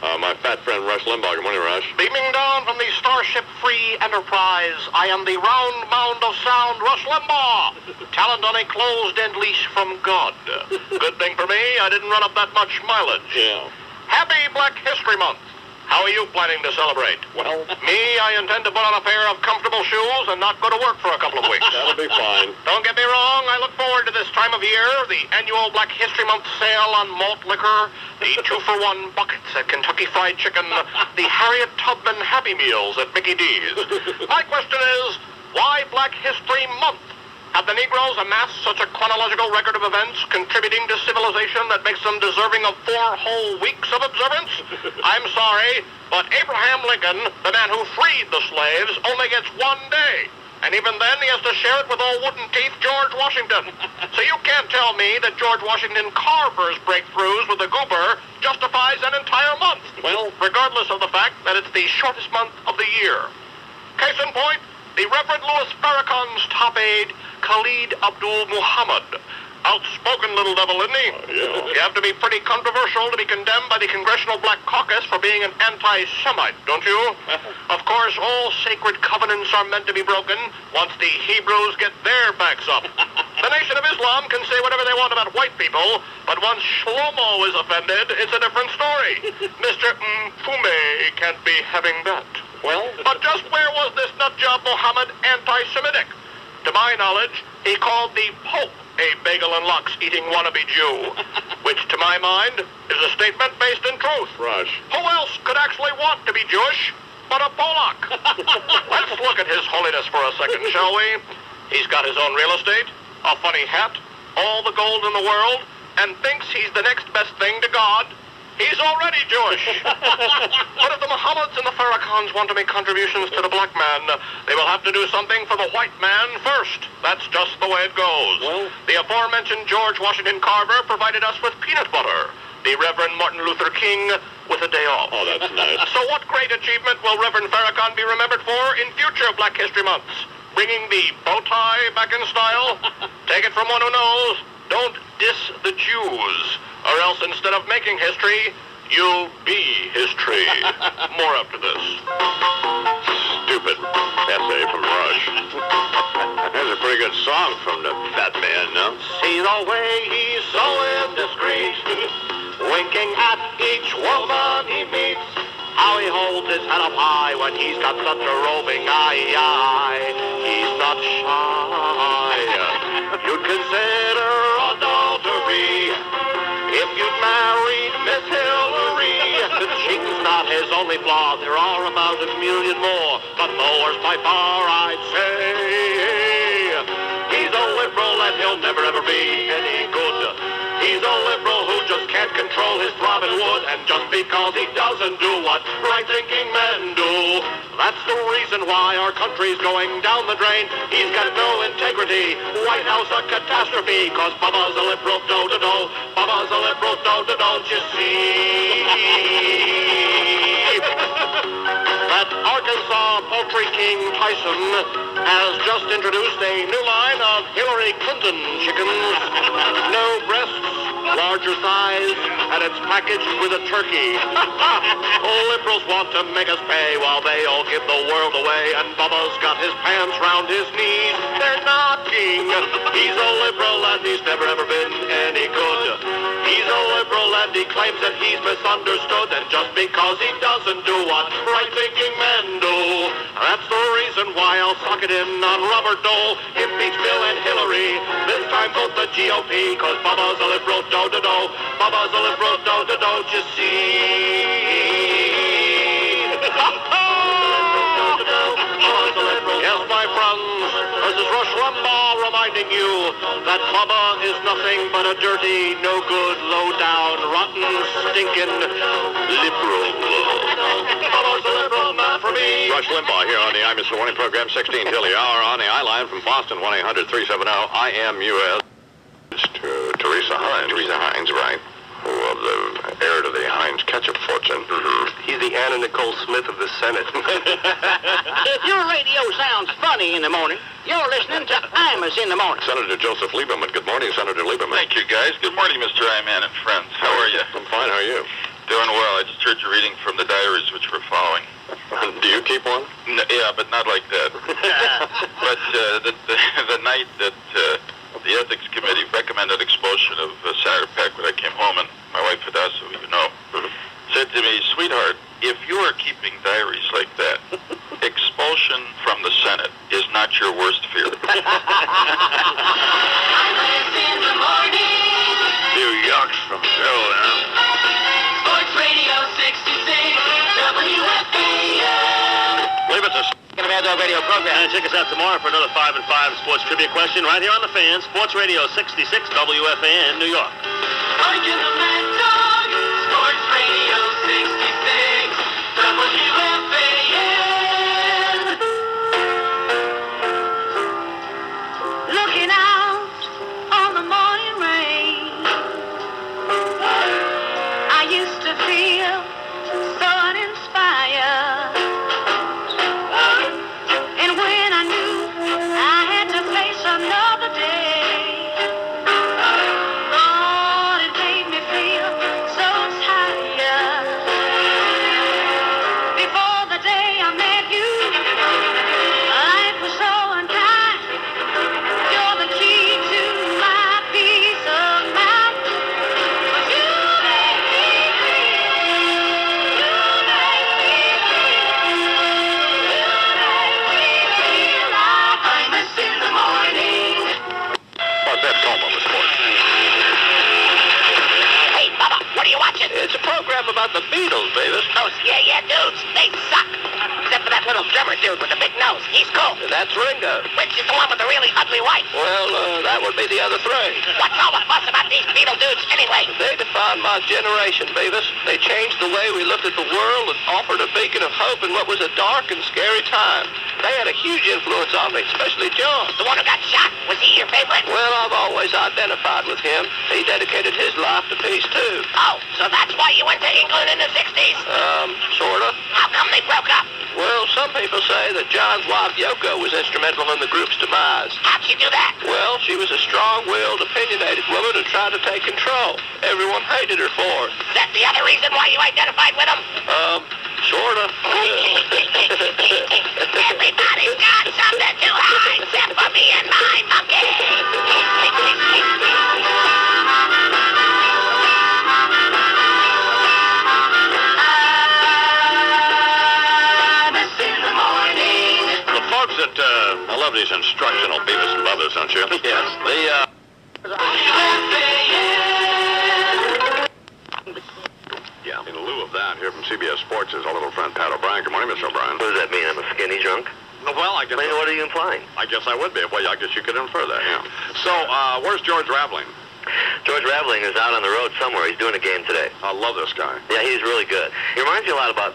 my fat friend Rush Limbaugh. Good morning, Rush.
Beaming down from the Starship Free Enterprise, I am the round mound of sound, Rush Limbaugh. Talent on a closed-end leash from God. Good thing for me, I didn't run up that much mileage.
Yeah.
Happy Black History Month. How are you planning to celebrate?
Well,
Me, I intend to put on a pair of comfortable shoes and not go to work for a couple of weeks.
that'll be fine.
Don't get me wrong, I look forward to this time of year, the annual Black History Month sale on malt liquor, the 2-for-1 buckets at Kentucky Fried Chicken, the Harriet Tubman Happy Meals at Mickey D's. My question is, why Black History Month? Have the Negroes amassed such a chronological record of events contributing to civilization that makes them deserving of 4 whole weeks of observance? I'm sorry, but Abraham Lincoln, the man who freed the slaves, only gets 1 day. And even then, he has to share it with old wooden teeth George Washington. So you can't tell me that George Washington Carver's breakthroughs with the goober justifies an entire month. Well, regardless of the fact that it's the shortest month of the year. Case in point, the Reverend Louis Farrakhan's top aide, Khalid Abdul Muhammad. Outspoken little devil, isn't he?
Yeah.
You have to be pretty controversial to be condemned by the Congressional Black Caucus for being an anti-Semite, don't you? Of course, all sacred covenants are meant to be broken once the Hebrews get their backs up. The Nation of Islam can say whatever they want about white people, but once Shlomo is offended, it's a different story. Mr. Mfume can't be having that.
Well,
But just where was this nutjob Muhammad anti-Semitic? To my knowledge, he called the Pope a bagel and lox eating wannabe Jew, which to my mind is a statement based in truth.
Rush.
Who else could actually want to be Jewish but a Polak? Let's look at His Holiness for a second, shall we? He's got his own real estate, a funny hat, all the gold in the world, and thinks he's the next best thing to God. He's already Jewish. But if the Mohammeds and the Farrakhan's want to make contributions to the black man, they will have to do something for the white man first. That's just the way it goes.
Well,
the aforementioned George Washington Carver provided us with peanut butter. The Reverend Martin Luther King with a day off.
oh, that's nice.
So what great achievement will Reverend Farrakhan be remembered for in future Black History Months? Bringing the bow tie back in style? Take it from one who knows. Don't diss the Jews, or else instead of making history, you'll be history. More after this.
Stupid essay from Rush. That's a pretty good song from the Fat Man, no?
See the way he's so indiscreet, winking at each woman he meets. How he holds his head up high when he's got such a roving eye. He's not shy. You'd consider adultery if you'd married Miss Hillary. Cheating's not his only flaw. There are about 1 million more, but the worst by far, I'd say. He's a liberal and he'll never ever be any good. He's a liberal who just can't control his throbbing wood, and just because he doesn't do what right-thinking men do, that's the reason why our country's going down the drain. He's got no integrity. White House a catastrophe, cause Bubba's a liberal do-do-do. Bubba's a liberal do-do-do, don't you see? That Arkansas poultry king Tyson has just introduced a new line of Hillary Clinton chickens. No breasts, larger size, and it's packaged with a turkey. Liberals want to make us pay while they all give the world away, and Bubba's got his pants round his knees. They're knocking. He's a liberal and he's never ever been any good. He's a liberal and he claims that he's misunderstood, and just because he doesn't do what right-thinking men do, that's the reason why I'll sock it in on Robert Dole, impeach Bill and Hillary. This time vote the GOP, cause Bubba's a liberal do-do-do. Bubba's a liberal do-do-do, don't you see? Yes, my friends, this is Rush Limbaugh reminding you that Bubba is nothing but a dirty, no good, low-down, rotten, stinking liberal. Bubba's a liberal, not for me.
Rush Limbaugh here on the imus123 program, 16 till the hour on the I-line from Boston, 1-800-370-IMUS. It's to Teresa Hines. Teresa Hines, right. Well, the heir to the Heinz ketchup fortune.
He's the Anna Nicole Smith of the Senate.
If your radio sounds funny in the morning, you're listening to Imus in the morning.
Senator Joseph Lieberman. Good morning, Senator Lieberman.
Thank you, guys. Good morning, Mr. Iman and friends. How are you?
I'm fine. How are you?
Doing well. I just heard you reading from the diaries which we're following.
Do you keep one?
Yeah, but not like that. But the night that the Ethics Committee recommended expulsion of Senator Peck when I came home, and my wife Hadassah, who you know, said to me, sweetheart, if you are keeping diaries like that, expulsion from the Senate is not your worst fear.
Imus in the morning.
Few yucks from Phil,
Sports Radio 66, WFAN.
Leave it to
Radio program. And check us out tomorrow for another 5 and 5 sports trivia question right here on the Fan. Sports Radio 66 WFAN, New York.
Mike and the Mad Dog. Sports Radio 66 WFAN.
Looking out on the morning rain, I used to feel so uninspired. And when I knew I had to face another day, Lord, it made me feel so tired. Before the day I met you, life was so unkind. You're the key to my peace of mind. But you make me feel, you make me feel like Imus in the morning.
What's that call on the sports?
Hey, Bubba, what are you watching?
It's a program about the Beatles, Davis.
Those yeah dudes, they suck. Except for that
little drummer dude with the big nose. He's cool.
That's Ringo.
Which is the one with the really ugly wife?
Well, that would be the other three.
What's all the fuss about these Beatle dudes anyway?
They defined my generation, Beavis. They changed the way we looked at the world and offered a beacon of hope in what was a dark and scary time. They had a huge influence on me, especially John.
The one who got shot? Was he your favorite?
Well, I've always identified with him. He dedicated his life to peace, too.
Oh, so that's why you went to England in the 60s?
Sort of.
How come they broke up?
Well, some people say that John's wife, Yoko, was instrumental in the group's demise.
How'd she do that?
Well, she was a strong-willed, opinionated woman who tried to take control. Everyone hated her for it.
Is that the other reason why you identified with them?
Sort of.
Everybody's got something to hide except for me and my monkey.
I love these instructional Beavis and Bubba's, don't you?
Yes.
Yeah. In lieu of that, here from CBS Sports is our little friend Pat O'Brien. Good morning, Mr. O'Brien.
What does that mean? I'm a skinny drunk?
Well, I guess...
What are you implying?
I guess I would be. Well, I guess you could infer that, yeah. So, where's George Raveling?
George Raveling is out on the road somewhere. He's doing a game today.
I love this guy.
Yeah, he's really good. He reminds me a lot about,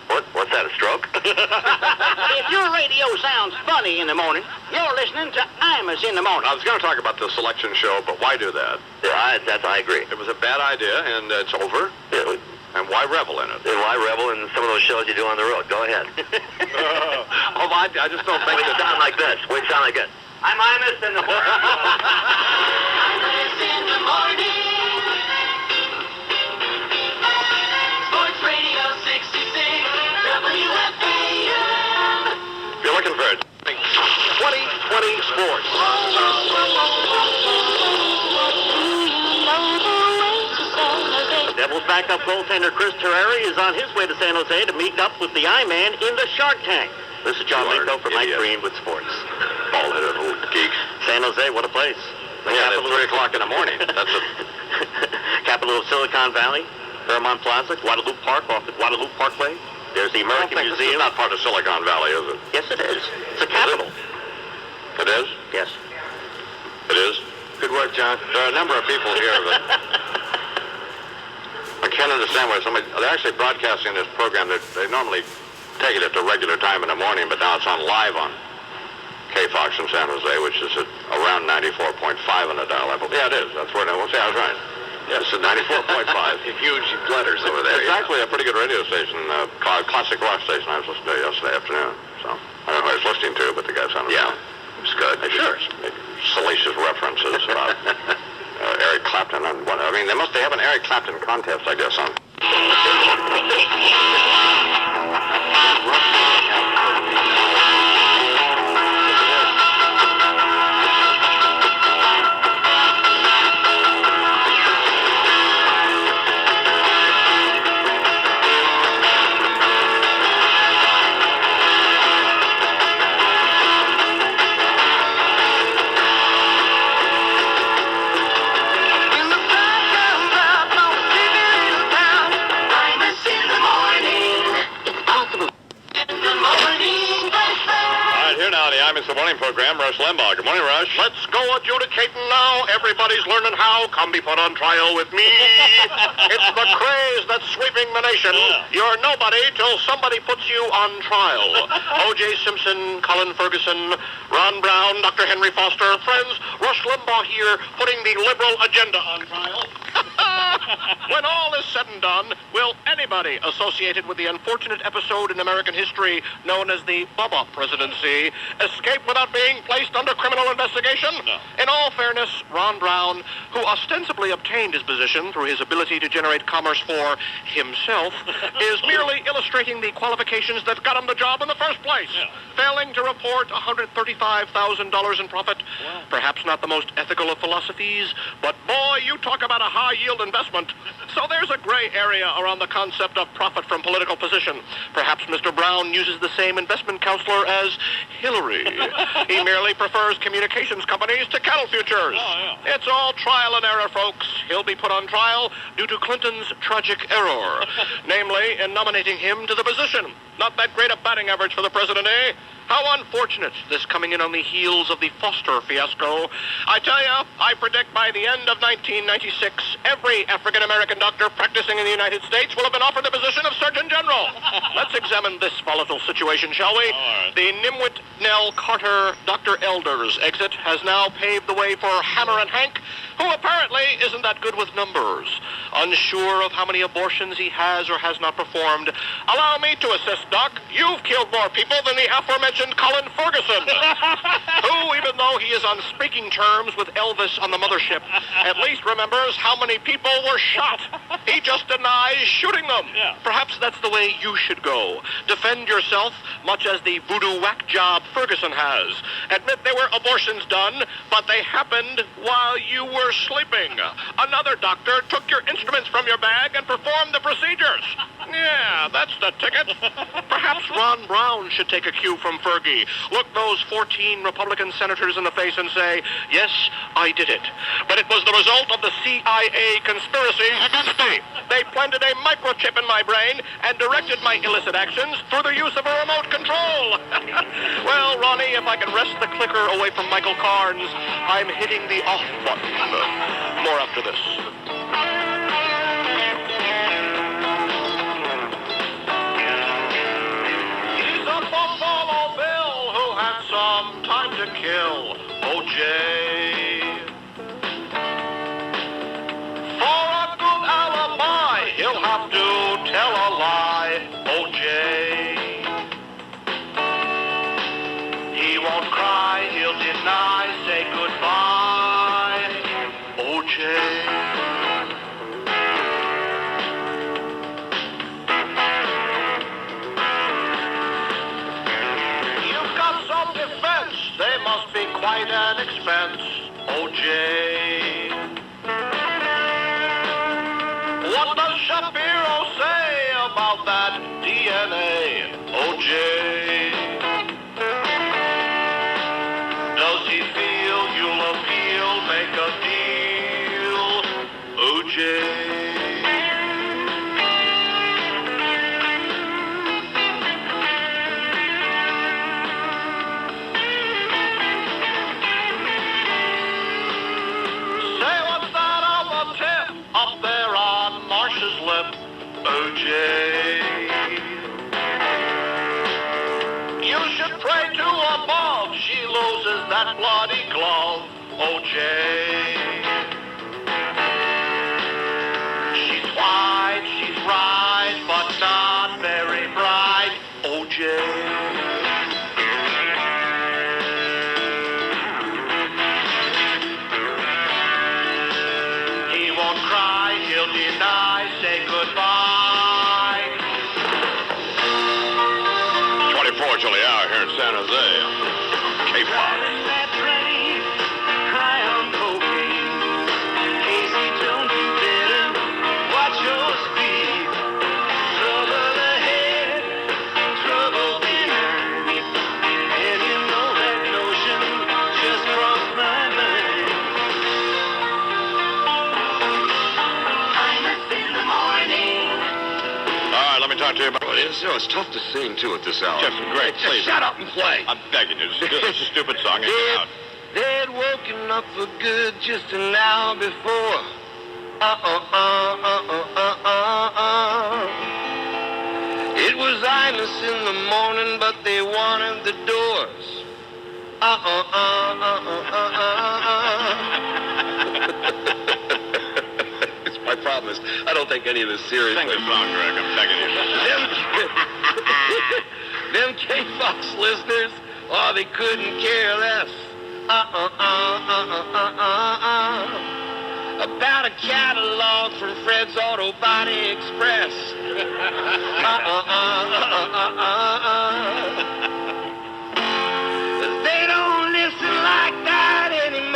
What's that, a stroke?
If your radio sounds funny in the morning, you're listening to Imus in the morning.
I was going to talk about the selection show, but why do that?
Yeah, I agree.
It was a bad idea, and it's over.
Yeah.
And why revel in it?
And why revel in some of those shows you do on the road? Go ahead.
I just don't think
it sound like this. Wait, sound like it. I'm Imus in the morning.
Imus in the morning. Sports Radio 66, WFAN.
If you're looking for it, 2020 Sports.
Devils backup goaltender Chris Terreri is on his way to San Jose to meet up with the I-Man in the Shark Tank. This is John Linko for Mike Green with sports.
Ball-headed little geek.
San Jose, what a place.
Yeah, it's 3 o'clock in the morning. That's it.
Capital of Silicon Valley, Fairmont Plaza, Guadalupe Park off the Guadalupe Parkway. There's the American Museum.
This is not part of Silicon Valley, is it?
Yes, it is. It's a capital.
It is?
Yes.
It is? Good work, John. There are a number of people here that... I can't understand why they're actually broadcasting this program. They normally take it at the regular time in the morning, but now it's on live on KFOX in San Jose, which is at around 94.5 on the dial level. Yeah, it is. That's where I was right. Yes, at 94.5.
Huge letters over there.
It's actually a pretty good radio station, classic rock station I was listening to yesterday afternoon. So I don't know who I was listening to, but the guy sounded
It's good.
sure. Salacious references about Eric Clapton on one. I mean, they have an Eric Clapton contest, I guess, on. It's the morning program. Rush Limbaugh. Good morning, Rush.
Let's go adjudicating now. Everybody's learning how. Come be put on trial with me. It's the craze that's sweeping the nation. You're nobody till somebody puts you on trial. O.J. Simpson, Colin Ferguson, Ron Brown, Dr. Henry Foster. Friends, Rush Limbaugh here, putting the liberal agenda on trial. When all is said and done, will anybody associated with the unfortunate episode in American history known as the Bubba presidency escape without being placed under criminal investigation? No. In all fairness, Ron Brown, who ostensibly obtained his position through his ability to generate commerce for himself, is merely illustrating the qualifications that got him the job in the first place. Failing to report $135,000 in profit, perhaps not the most ethical of philosophies, but boy, you talk about a high-yield investment. investment. So there's a gray area around the concept of profit from political position. Perhaps Mr. Brown uses the same investment counselor as Hillary. He merely prefers communications companies to cattle futures. It's all trial and error, folks. He'll be put on trial due to Clinton's tragic error, namely in nominating him to the position. Not that great a batting average for the president, eh? How unfortunate, this coming in on the heels of the Foster fiasco. I tell you, I predict by the end of 1996, every African-American doctor practicing in the United States will have been offered the position of Surgeon General. Let's examine this volatile situation, shall we? The Nimwit Nell Carter Dr. Elder's exit has now paved the way for Hammer and Hank, who apparently isn't that good with numbers. Unsure of how many abortions he has or has not performed, allow me to assist, Doc. You've killed more people than the aforementioned Colin Ferguson, who, even though he is on speaking terms with Elvis on the mothership, at least remembers how many people were shot. He just denies shooting them. Perhaps that's the way you should go. Defend yourself, much as the voodoo whack job Ferguson has. Admit there were abortions done, but they happened while you were sleeping. Another doctor took your instruments from your bag and performed the procedures. Yeah, that's the ticket. Perhaps Ron Brown should take a cue from Fergie. Look those 14 Republican senators in the face and say, yes, I did it. But it was the result of the CIA conspiracy against me. They planted a microchip in my brain and directed my illicit actions through the use of a remote control. Well, Ronnie, if I can wrest the clicker away from Michael Carnes, I'm hitting the off button. More after this. He's a Buffalo Bill who had some time to kill. O.J. For a good alibi, he'll have to tell a lie. O.J. He won't cry, he'll deny, say goodbye. O.J. You've got some defense, they must be quite an expense. O.J. What does Shapiro say about that DNA? O.J. Does he feel you'll appeal, make a deal? O.J. Say what's that on the tip up there on Marsh's lip? O.J. You should pray to above. She loses that bloody glove. O.J. She's white, she's right, but not very bright. O.J. He won't cry, he'll deny, say goodbye.
24 till the hour here in San Jose. K-pop. Let me talk to you about it's tough to sing, too, at this hour. Jefferson, great. Please.
Shut up and play.
I'm begging you. This is a stupid song. Get it out.
They'd woken up for good just an hour before. It was Imus in the morning, but they wanted the doors.
My problem is, I don't take any of this seriously.
Sing the song, Greg. I'm begging you.
Them K-Fox listeners, oh, they couldn't care less. About a catalog from Fred's Auto Body Express. They don't listen like that anymore.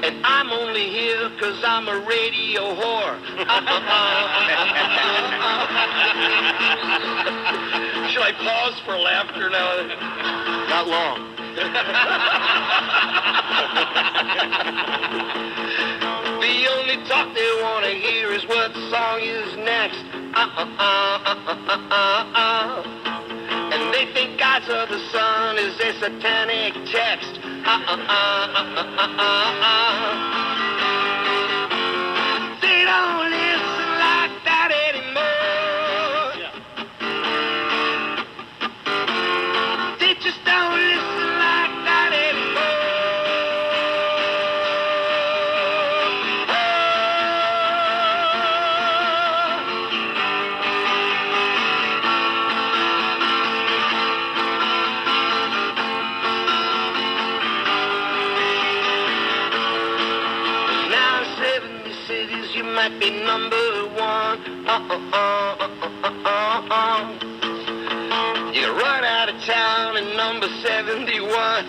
And I'm only here 'cause I'm a radio whore. Should I pause for laughter now?
Not long.
The only talk they want to hear is what song is next. And they think God's of the Sun is a satanic text. They don't listen like that anymore. They just don't listen like that anymore. Now 70 cities, you might be number one. You run out of town in number 71.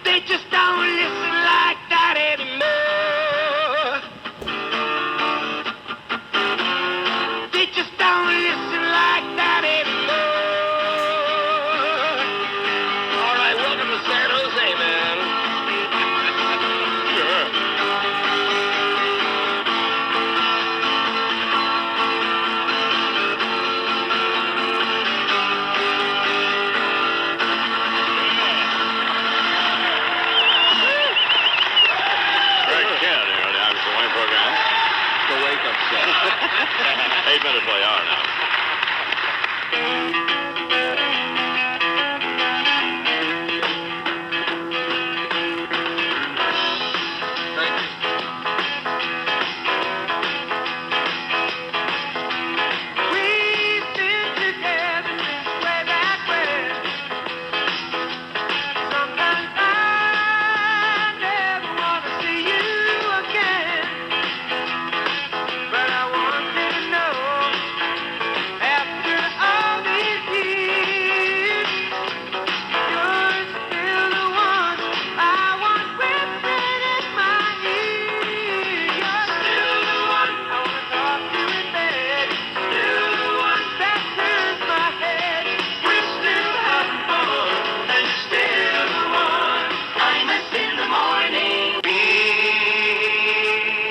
They just don't listen like that anymore. They just don't listen like that anymore. All right, welcome to San Jose, man. Sure.
Great kid here on the Imus Away program.
The wake-up set.
8 minutes by hour now.
We've been together since way back when. Sometimes I never want to see you again. But I want you to know, after all these years, you're still the one I want whispering in my ear. You're still the one I want to talk to in bed. Still the one that turns my head. We're still having fun, and still the one I miss in the morning.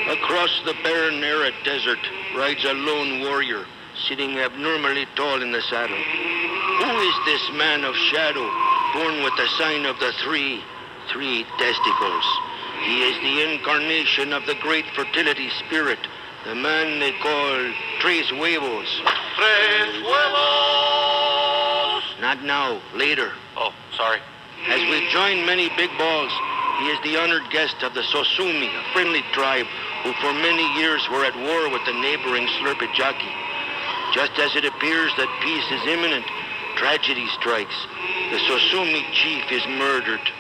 Across the barren, arid desert rides a lone warrior, sitting abnormally tall in the saddle. Who is this man of shadow, born with the sign of the three testicles? He is the incarnation of the great fertility spirit, the man they call Tres Huevos.
Tres huevos.
Not now, later.
Oh, sorry.
As we join many big balls, he is the honored guest of the Sosumi, a friendly tribe who for many years were at war with the neighboring Slurpijaki. Just as it appears that peace is imminent, tragedy strikes. The Sosumi chief is murdered.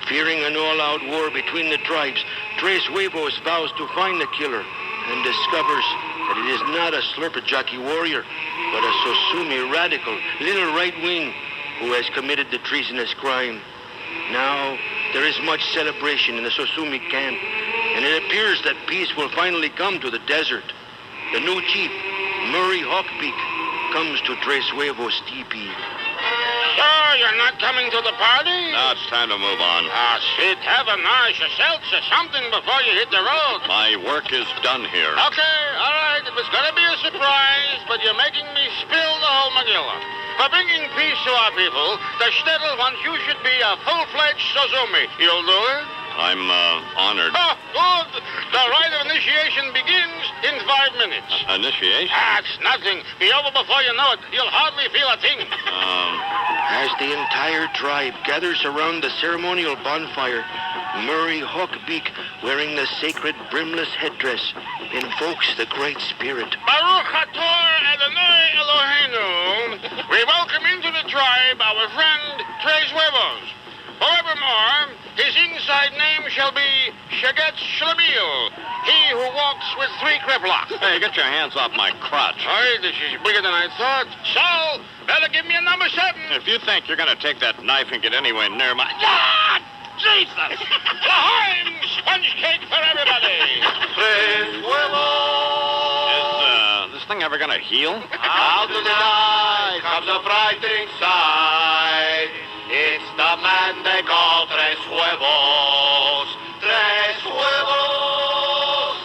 Fearing an all-out war between the tribes, Tres Huevos vows to find the killer and discovers that it is not a Slurpijaki warrior, but a Sosumi radical, little right-wing, who has committed the treasonous crime. Now, there is much celebration in the Sosumi camp, and it appears that peace will finally come to the desert. The new chief, Murray Hawkbeak, comes to Tres Huevos teepee.
So, you're not coming to the party?
Now it's time to move on.
Ah, sweet heaven, nice a seltzer, something before you hit the road.
My work is done here.
Okay, all right, it was going to be a surprise, but you're making me spill the whole Magilla. For bringing peace to our people, the shtetl wants you should be a full-fledged Sosumi. You'll do it?
I'm honored.
Oh, good. The rite of initiation begins in 5 minutes.
Initiation?
Ah, it's nothing. Be over before you know it. You'll hardly feel a thing.
As the entire tribe gathers around the ceremonial bonfire, Murray Hawkbeak, wearing the sacred brimless headdress, invokes the Great Spirit.
Baruch Hator Adonai Eloheinu. We welcome into the tribe our friend Tres Huevos. Forevermore, his inside name shall be Shaget Schlemiel, he who walks with 3 crippler.
Hey, get your hands off my crotch.
Aye, this is bigger than I thought. So, better give me a number 7.
If you think you're going to take that knife and get anywhere near my...
Ah, Jesus! L'chaim! Sponge cake for everybody!
Tres huevos.
Is this thing ever going to heal?
Out of the night comes a frightening sight. It's the man they call Tres Huevos. Tres Huevos.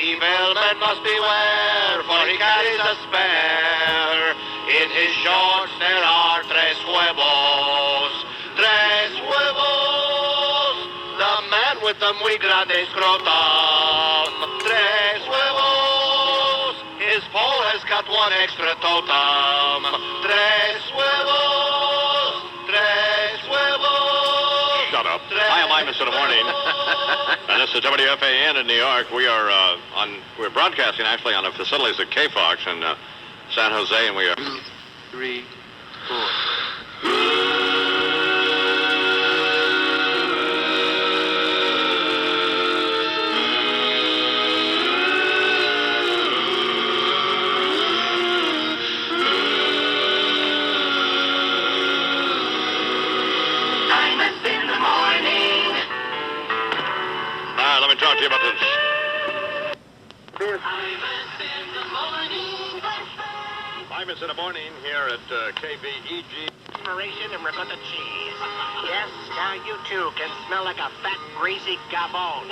Evil men must beware, for he carries a spare. In his shorts there are Tres Huevos. Tres Huevos. The man with the muy grande scrotum. Tres Huevos. His pole has got 1 extra totem. Tres Huevos. Tres Huevos.
Shut up. Hi, I'm Imus in the morning. And this is WFAN in New York. We're broadcasting actually on the facilities at KFOX in San Jose, and we are 2, 3, 4.
Imus in the morning.
Let me talk to you about this. Imus in the morning here at KBEG.
Admiration and ricotta cheese. Yes, now you too can smell like a fat, greasy gabon.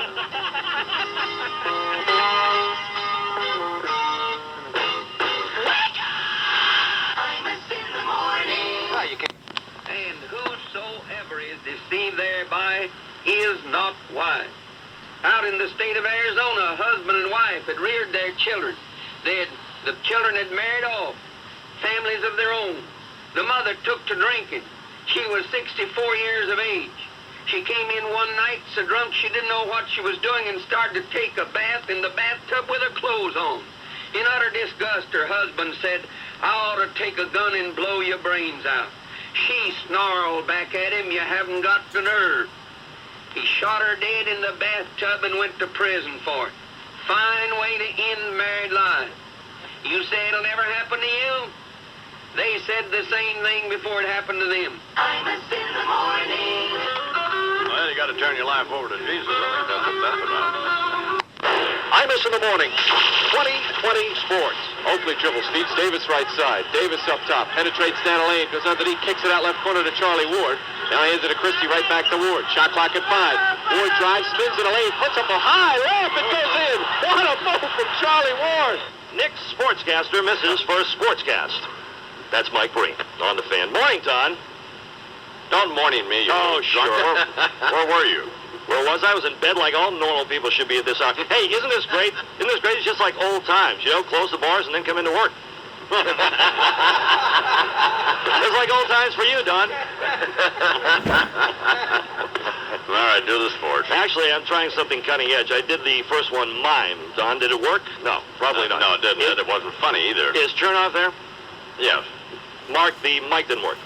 Imus in the morning.
You can. And whosoever is deceived thereby is not wise. Out in the state of Arizona, a husband and wife had reared their children. The children had married off, families of their own. The mother took to drinking. She was 64 years of age. She came in one night so drunk she didn't know what she was doing and started to take a bath in the bathtub with her clothes on. In utter disgust, her husband said, "I ought to take a gun and blow your brains out." She snarled back at him, "You haven't got the nerve." He shot her dead in the bathtub and went to prison for it. Fine way to end married life. You say it'll never happen to you? They said the same thing before it happened to them.
Imus in the morning.
Well, you got to turn your life over to Jesus. I think that's what that's about.
Imus in the morning. 2020 sports. Oakley dribbles, feeds Davis right side. Davis up top, penetrates down the lane, goes underneath, kicks it out left corner to Charlie Ward. Now he hands it to Christie, right back to Ward. Shot clock at 5. Ward drives, spins in the lane, puts up a high layup, it goes in. What a move from Charlie Ward.
Nick's sportscaster misses first sportscast. That's Mike Breen on the Fan. Morning, Don.
Don't morning me, you
Oh,
drunk.
sure.
Where were you?
Where was I? I was in bed like all normal people should be at this hour. Hey, isn't this great? Isn't this great? It's just like old times, you know, close the bars and then come into work. It's like old times for you, Don.
All right, do the sports.
Actually, I'm trying something cutting edge. I did the first one mime. Don, did it work? No, probably not.
No, it didn't. It wasn't funny either.
Is Chernoff there?
Yes.
Mark, the mic didn't work.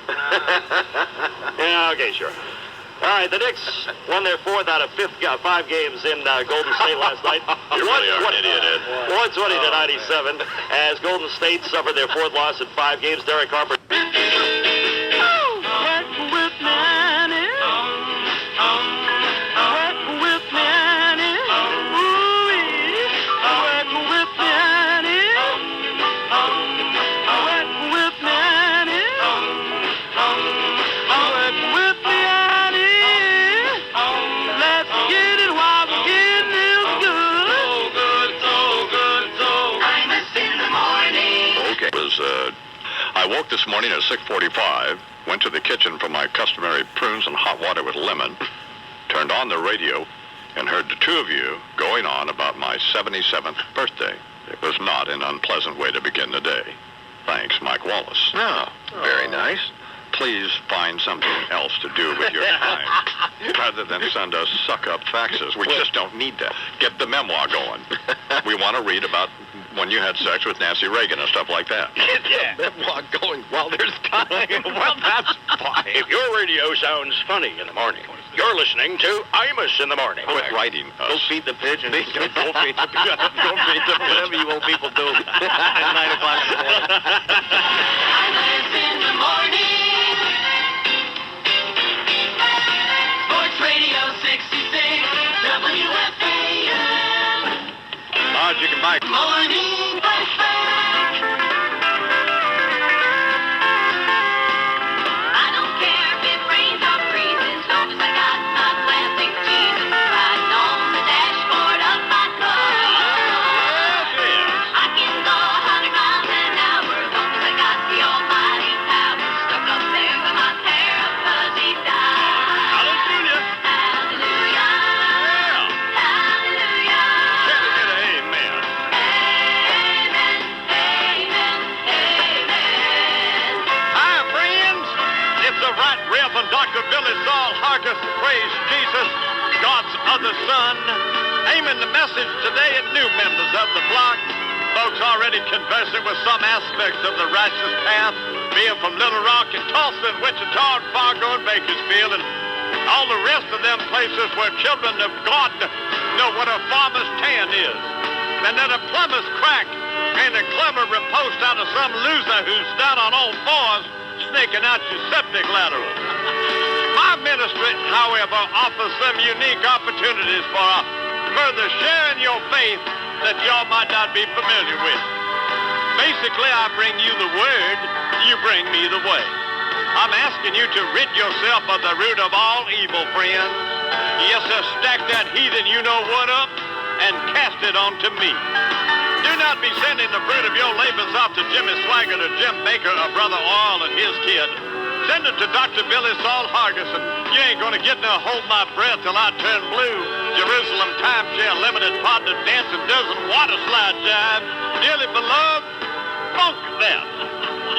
Yeah, okay, sure. All right, the Knicks won their 4th out of 5 games in Golden State last night.
You really are an idiot, Ed.
120 to 97, as Golden State suffered their 4th loss in 5 games. Derek Harper.
I woke this morning at 6:45, went to the kitchen for my customary prunes and hot water with lemon, turned on the radio, and heard the two of you going on about my 77th birthday. It was not an unpleasant way to begin the day. Thanks, Mike Wallace.
Oh, very nice.
Please find something else to do with your time. rather than send us suck-up faxes. We just don't need that. Get the memoir going. We want to read about when you had sex with Nancy Reagan and stuff like that.
Get the memoir going while there's time.
Well, that's fine. If your radio sounds funny in the morning, you're listening to Imus in the morning.
Quit writing us.
Go feed the pigeons.
Go feed the pigeons.
Whatever you old people do at 9 o'clock in the morning.
Imus in the morning. Sports Radio 66, WFAN.
Marge, you can buy.
Morning Flashback. I don't care if it rains or freezes, as long as I got my plastic Jesus riding on the dashboard of my truck. I can go 100 miles an hour, as long as I got the almighty power stuck up there with my pair of fuzzy dials.
Hallelujah.
Hallelujah. Hallelujah.
Can I get an amen?
Amen. Amen. Amen.
Hi, friends. It's the Right Reverend Dr. Billy Saul Hargis. Praise Jesus, God's other son. Aiming the message today at new members of the flock. Folks already conversing with some aspects of the righteous path, being from Little Rock and Tulsa and Wichita and Fargo and Bakersfield and all the rest of them places where children of God know what a farmer's tan is. And that a plumber's crack ain't a clever riposte out of some loser who's down on all fours snaking out your septic lateral. My ministry, however, offers some unique opportunities for further sharing your faith that y'all might not be familiar with. Basically, I bring you the word, you bring me the way. I'm asking you to rid yourself of the root of all evil, friends. Yes, sir, stack that heathen you-know-what up and cast it onto me. Do not be sending the fruit of your labors off to Jimmy Swaggart or Jim Baker or Brother Oil and his kid. Send it to Dr. Billy Saul Hargis, and you ain't gonna get no hold my breath till I turn blue. Jerusalem timeshare, limited partner, dancing dozen water slide jive. Dearly beloved, funk that.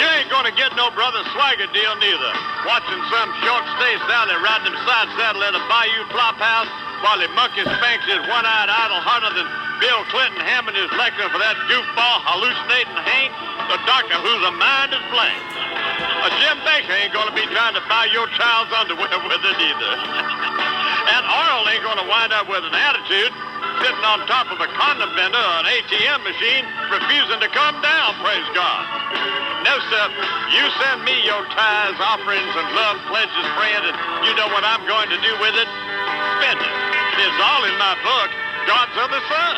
You ain't gonna get no Brother Swagger deal neither. Watching some short stay Sally riding him side saddle in a Bayou flop house while he monkey spanks his one-eyed idol harder than Bill Clinton hamming his lecture for that goofball hallucinating Hank, the doctor whose mind is blank. Jim Baker ain't gonna be trying to buy your child's underwear with it either. And Oral ain't gonna wind up with an attitude sitting on top of a condom vendor or an ATM machine refusing to come down, praise God. No, sir. You send me your tithes, offerings, and love pledges, friend, and you know what I'm going to do with it? Spend it. It's all in my book, God's Other Son,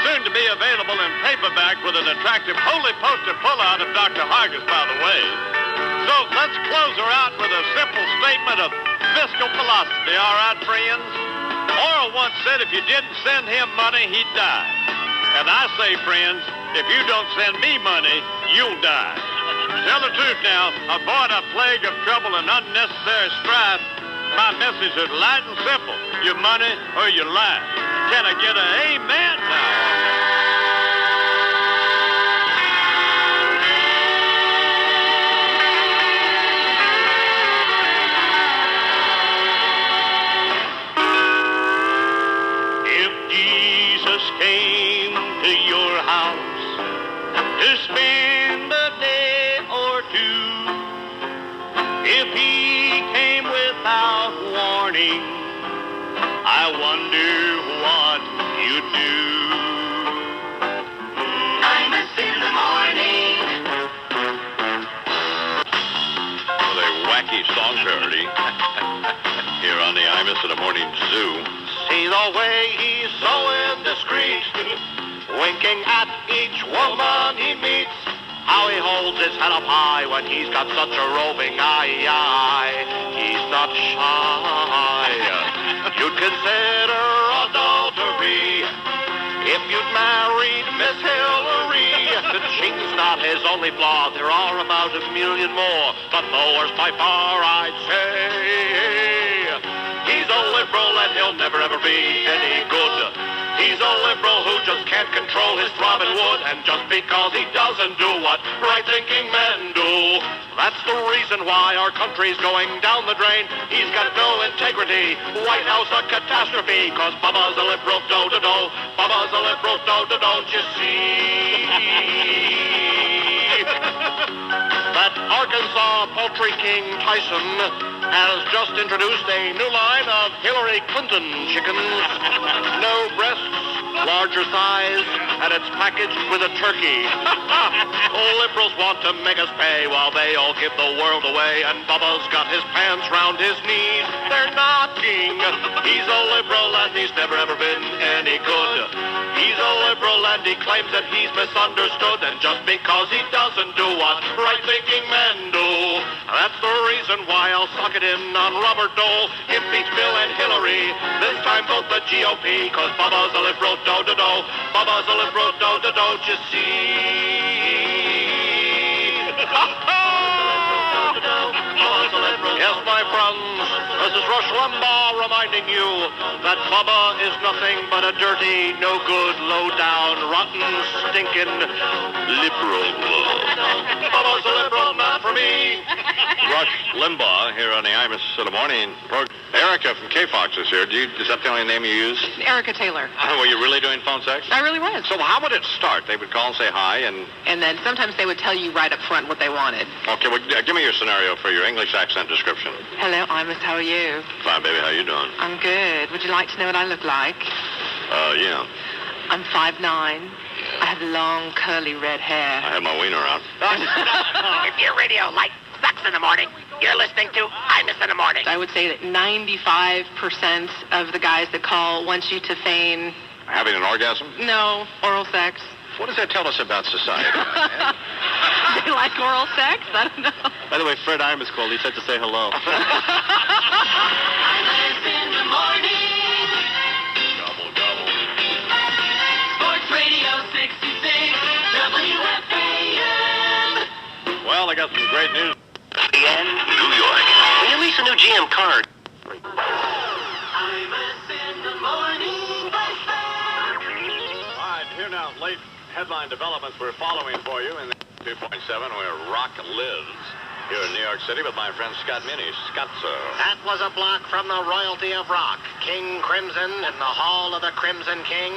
soon to be available in paperback with an attractive holy poster pull-out of Dr. Hargis, by the way. So let's close her out with a simple statement of fiscal philosophy, all right, friends? Oral once said if you didn't send him money, he'd die. And I say, friends, if you don't send me money, you'll die. Tell the truth now. Avoid a plague of trouble and unnecessary strife. My message is light and simple. Your money or your life. Can I get an amen now? Came to your house to spend a day or two. If he came without warning, I wonder what you'd do.
Imus in the morning.
With a wacky song parody here on the Imus in the Morning Zoo.
See the way he's so indiscreet, winking at each woman he meets. How he holds his head up high when he's got such a roving eye. He's not shy. You'd consider adultery if you'd married Miss Hillary. The chink's not his only flaw. There are about 1 million more, but the worst by far, I'd say. He's a liberal and he'll never ever be any good.
He's a liberal who just can't control his throbbing wood, and just because he doesn't do what right-thinking men do. That's the reason why our country's going down the drain. He's got no integrity. White House a catastrophe, 'cause Bubba's a liberal do-do-do. Bubba's a liberal do-do-do, don't you see? That Arkansas poultry king Tyson has just introduced a new line of Hillary Clinton chickens. No breasts, larger size, and it's packaged with a turkey. Liberals want to make us pay while they all give the world away, and Bubba's got his pants round his knees. They're knocking. He's a liberal and he's never ever been any good. He's a liberal and he claims that he's misunderstood, and just because he doesn't do what right-thinking men do. That's the reason why I'll sock it in on Robert Dole, impeach Bill and Hillary. This time vote the GOP, 'cause Bubba's a liberal do-do-do. Bubba's a liberal do-do-do, don't you see? Yes, my friends, this is Rush Limbaugh reminding you that Bubba is nothing but a dirty, no good, low-down, rotten, stinking liberal. Bubba's a liberal, not for me.
Rush Limbaugh here on the Imus in the Morning program. Erica from K-Fox is here. Is that the only name you use?
Erica Taylor.
Were you really doing phone sex?
I really was.
So how would it start? They would call and say hi, and
then sometimes they would tell you right up front what they wanted.
okay, well, give me your scenario for your English accent description.
Hello, Imus, how are you?
Fine, baby. How you doing?
I'm good. Would you like to know what I look like?
Yeah.
I'm 5'9". I have long, curly red hair.
I have my wiener out.
If your radio light sucks in the morning, you're listening to Imus in the Morning.
I would say that 95% of the guys that call want you to feign...
Having an orgasm?
No, oral sex.
What does that tell us about society?
They like oral sex? I don't know.
By the way, Fred Imus called. He said to say hello.
Imus in the morning.
Gobble, gobble.
Sports Radio 66 WFAN.
Well, I got some great news.
In New York. When you lease a new GM car...
Imus in the morning.
All right, here now, late headline developments we're following for you in the 2.7 where rock lives. Here in New York City with my friend Scott Minnie. Scotzo.
That was a block from the royalty of rock. King Crimson in the Hall of the Crimson King.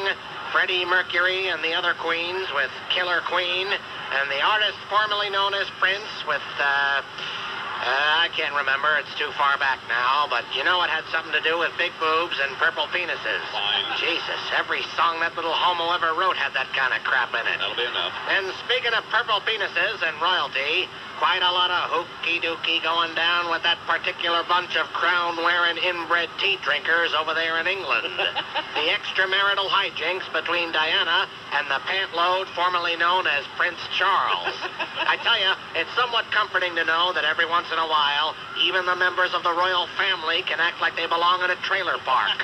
Freddie Mercury and the other queens with Killer Queen. And the artist formerly known as Prince with, I can't remember. It's too far back now. But you know it had something to do with big boobs and purple penises.
Fine.
Jesus, every song that little homo ever wrote had that kind of crap in it.
That'll be enough.
And speaking of purple penises and royalty, quite a lot of hooky-dooky going down with that particular bunch of crown-wearing inbred tea drinkers over there in England. The extramarital hijinks between Diana and the pantload formerly known as Prince Charles. I tell you, it's somewhat comforting to know that every once in a while, even the members of the royal family can act like they belong in a trailer park.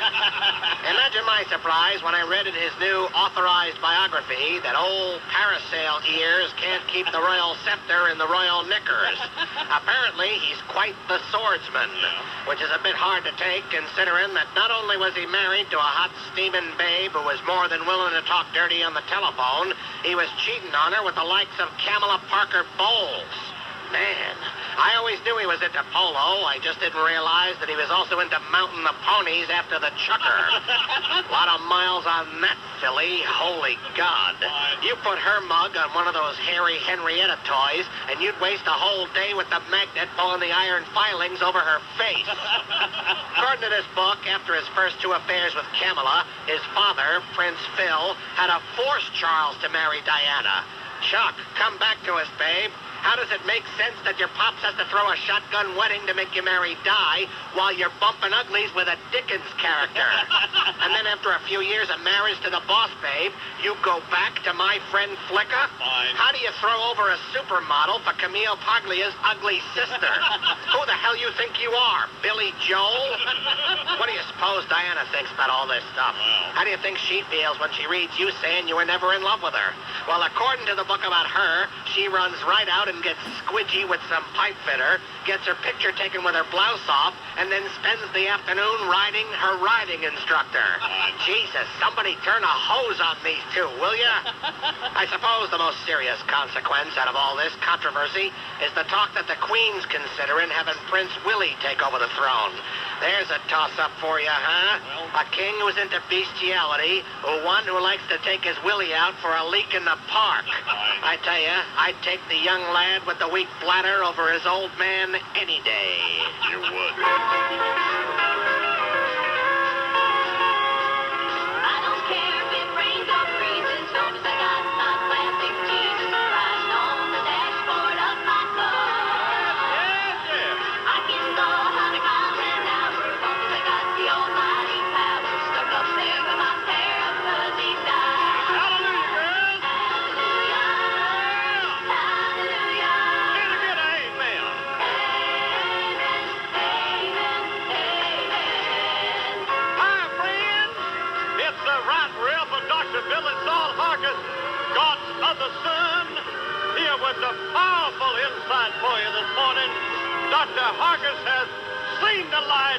Imagine my surprise when I read in his new authorized biography that old parasail ears can't keep the royal scepter in the royal knickers. Apparently, he's quite the swordsman, which is a bit hard to take considering that not only was he married to a hot steaming babe who was more than willing to talk dirty on the telephone, he was cheating on her with the likes of Kamala Parker Bowles. Man, I always knew he was into polo. I just didn't realize that he was also into mounting the ponies after the chucker. A lot of miles on that filly. Holy God. You put her mug on one of those hairy Henrietta toys, and you'd waste a whole day with the magnet pulling the iron filings over her face. According to this book, after his first two affairs with Kamala, his father, Prince Phil, had to force Charles to marry Diana. Chuck, come back to us, babe. How does it make sense that your pops has to throw a shotgun wedding to make you marry Di while you're bumping uglies with a Dickens character? And then after a few years of marriage to the boss babe, you go back to my friend Flicka?
Fine.
How do you throw over a supermodel for Camille Paglia's ugly sister? Who the hell you think you are, Billy Joel? What do you suppose Diana thinks about all this stuff? How do you think she feels when she reads you saying you were never in love with her? Well, according to the book about her, she runs right out and gets squidgy with some pipe fitter, gets her picture taken with her blouse off, and then spends the afternoon riding her riding instructor. Jesus, somebody turn a hose on these two, will ya? I suppose the most serious consequence out of all this controversy is the talk that the Queen's considering having Prince Willie take over the throne. There's a toss-up for you, huh? A king who's into bestiality, or one who likes to take his Willie out for a leak in the park. I tell you, I'd take the young lad with the weak bladder over his old man any day.
You would.
I don't care if it rains or freezes, long as I got my plastic Jesus Christ on the dashboard of my car. I can go 100 miles an hour, long as I got the almighty power stuck up there by my pair of fuzzy thighs.
Hallelujah, girls.
Hallelujah. Hallelujah.
Can I get an amen?
Amen. Amen. Amen.
Hi, friends. It's the Right Reverend Dr. Billy Saul Harkins, God's other son, here with a powerful insight for you this morning. Dr. Harkins has seen the light.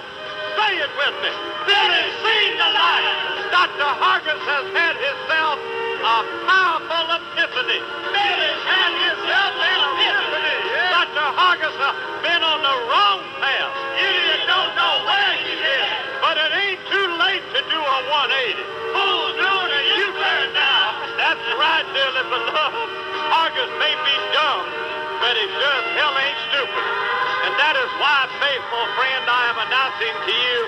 Say it with me. Billy's seen the light. Dr. Harkins has had himself a powerful epiphany. Billy's had himself an epiphany. Dr. Harkins has been on the wrong path. Idiot don't know where he is. But it ain't too late to do a 180. Fool's doing a U-turn now. That's right, dearly beloved. Harkins may be dumb, but he sure as hell ain't stupid. And that is why, faithful friend, I am announcing to you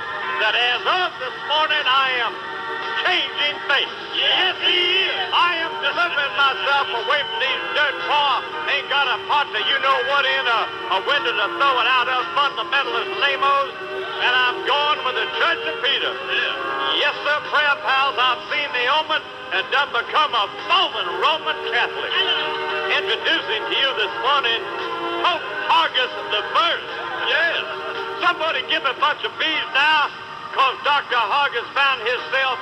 that as of this morning, I am changing faith. Yes, he is. I am delivering myself away from these dirt poor, ain't got a partner, you know what, in a window to throw it out of fundamentalist lamos, and I'm going with the Church of Peter. Yes, sir, prayer pals, I've seen the omen and done become a foaming Roman Catholic. Introducing to you this morning, Pope Hargus the First. Yes. Somebody give a bunch of bees now, because Dr. Hargus found himself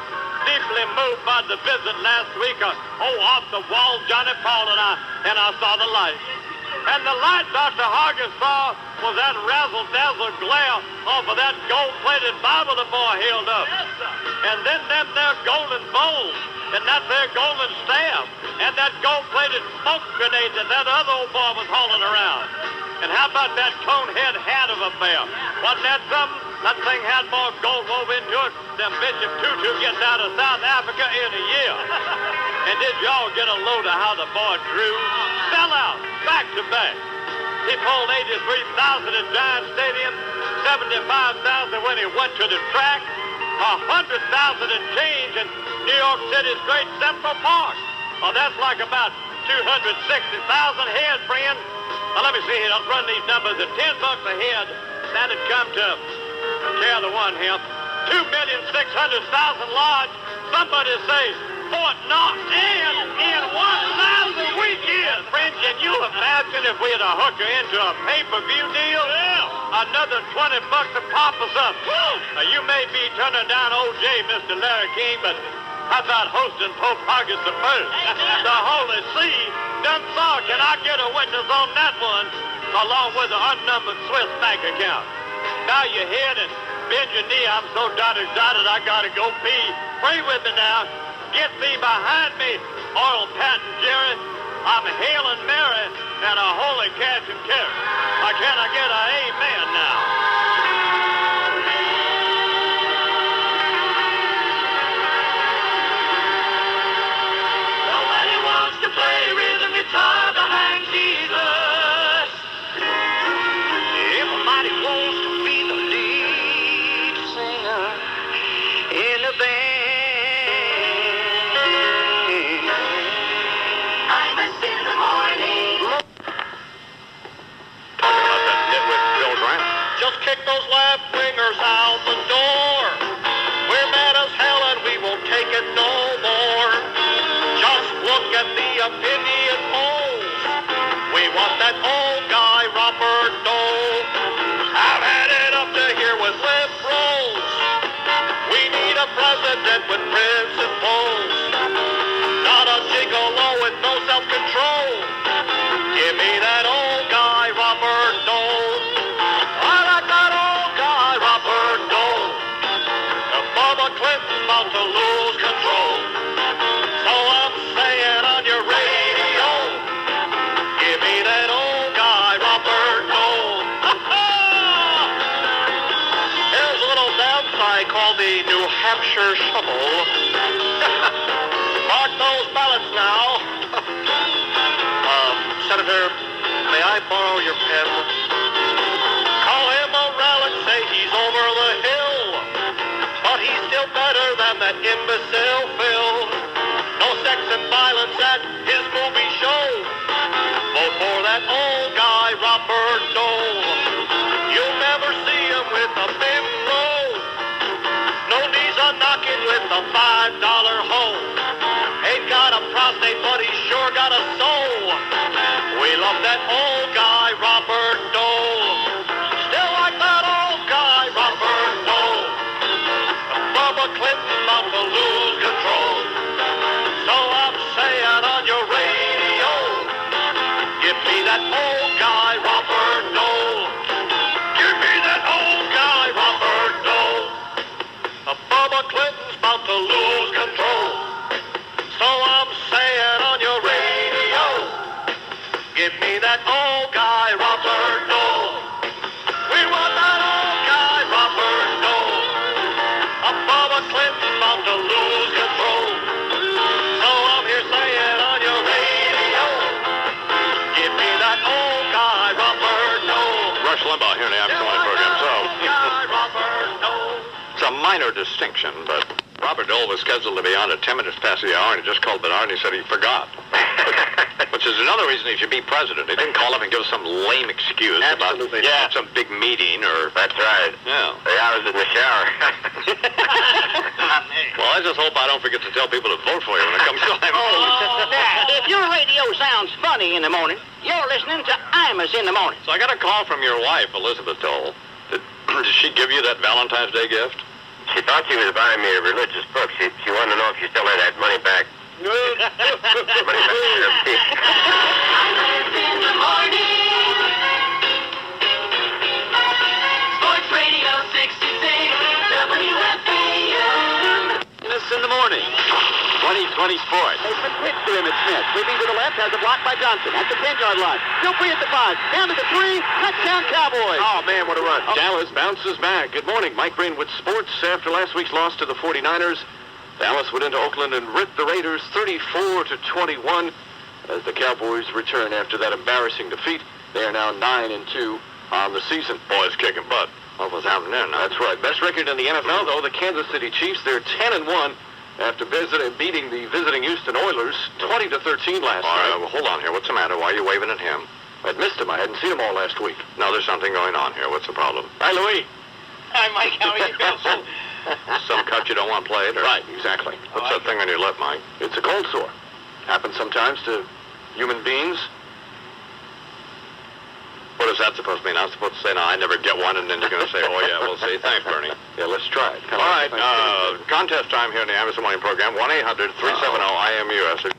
deeply moved by the visit last week of, off the wall, Johnny Paul, and I saw the light. And the light Dr. Hargus saw was that razzle-dazzle glare off of that gold-plated Bible the boy held up. And then them there golden bowls, and that there golden staff, and that gold-plated smoke grenade that other old boy was hauling around. And how about that cone-head hat of a bear? Wasn't that something? That thing had more gold wove into it than Bishop Tutu gets out of South Africa in a year. And did y'all get a load of how the boy drew? Fell out, back to back. He pulled 83,000 at Giant Stadium, 75,000 when he went to the track, 100,000 and change in New York City's Great Central Park. Oh, that's like about 260,000 head, friend. Now, let me see here. I'll run these numbers at $10 a head. That'd come to, carry the one here, 2,600,000 large. Somebody say, Fort Knox and in 1,000 weekend. Friend, can you imagine if we had a hooker into a pay-per-view deal? Yeah. Another $20 to pop us up. You may be turning down OJ, Mr. Larry King, but how about hosting Pope Hargus the First? The Holy See done saw. Can I get a witness on that one, along with an unnumbered Swiss bank account? Bow your head and bend your knee. I'm so darn excited I gotta go pee. Pray with me now. Get thee behind me, Oral Patton Jerry. I'm hailing Mary and a holy cash and carry. Can I get an amen now?
Nobody wants to play rhythm guitar behind Jesus.
Everybody wants to be the lead singer in a band.
Imus in the morning.
Talking about that nitwit Bill Graham.
Just kick those left wingers out the door. We're mad as hell and we won't take it no more. Just look at the opinion polls. We want that old guy Robert Dole. I've had it up to here with liberals. with principles. Not a gigolo with no self-control. Give me that old guy, Robert Dole. I like that old guy, Robert Dole. The Bubba Clinton's about to lose control. So I'm saying on your radio, give me that old guy, Robert Dole. Here's a little dance I call the New Hampshire Shuffle. Mark those ballots now. Senator, may I borrow your pen? Call him Morrell and say he's over the hill. But he's still better than that imbecile Phil. No sex and violence at his movie show. Vote for that old guy, Robert Dole. You'll never see him with a bimbo. No knees are knocking with a $5 hoe. Ain't got a prostate, but he's sure got a soul. We love that old guy, Robert Dole. Still like that old guy, Robert Dole. Bubba Clinton's about to lose control. So I'm saying on your radio, give me that old guy, Robert Dole. Give me that old guy, Robert Dole. Bubba Clinton's about to lose control. So I'm saying on your radio, give me that old guy, Robert Dole. We want that old guy, Robert Dole. Bubba Clinton's about to lose control. So I'm here saying on your radio, give me that old guy, Robert Dole.
Rush Limbaugh here in the Imus123 program. So, it's a minor distinction, but Robert Dole was scheduled to be on at 10 minutes past the hour, and he just called Bernard and he said he forgot. Which is another reason he should be president. He didn't call up and give some lame excuse about some big meeting or...
That's right.
Yeah.
I was in the shower.
Well, I just hope I don't forget to tell people to vote for you when it comes time.
Dad, if your radio sounds funny in the morning, you're listening to Imus in the morning.
So I got a call from your wife, Elizabeth Dole. Did she give you that Valentine's Day gift?
She thought she was buying me a religious book. She wanted to know if you still had that money back.
Imus in the morning. Sports Radio 66 WFAN.
Imus in the morning. 2020 sports. Baseman pitch to Emmitt Smith. Sweeping to the left, has a block by Johnson. At the 10-yard line. Still free at the 5. Down to the 3. Touchdown Cowboys.
Oh, man, what a run.
Dallas bounces back. Good morning. Mike Breen with sports. After last week's loss to the 49ers, Dallas went into Oakland and ripped the Raiders 34-21 as the Cowboys return after that embarrassing defeat. They are now 9-2 on the season.
Boys kicking butt.
What was happening there? That's right. Best record in the NFL, though, the Kansas City Chiefs. They're 10-1 after beating the visiting Houston Oilers 20-13 last night.
Well, hold on here. What's the matter? Why are you waving at him?
I'd missed him. I hadn't seen him all last week.
Now there's something going on here. What's the problem?
Hi, Louis.
Hi, Mike. How are you?
Some cut you don't want played? Or...
Right, exactly.
What's that thing on your lip, Mike?
It's a cold sore. Happens sometimes to human beings.
What is that supposed to mean? I'm supposed to say, no, I never get one, and then you're going to say, oh, yeah, we'll see. Thanks, Bernie.
Yeah, let's try it.
All right, contest time here in the Imus in the Morning program, 1-800-370-IMUS.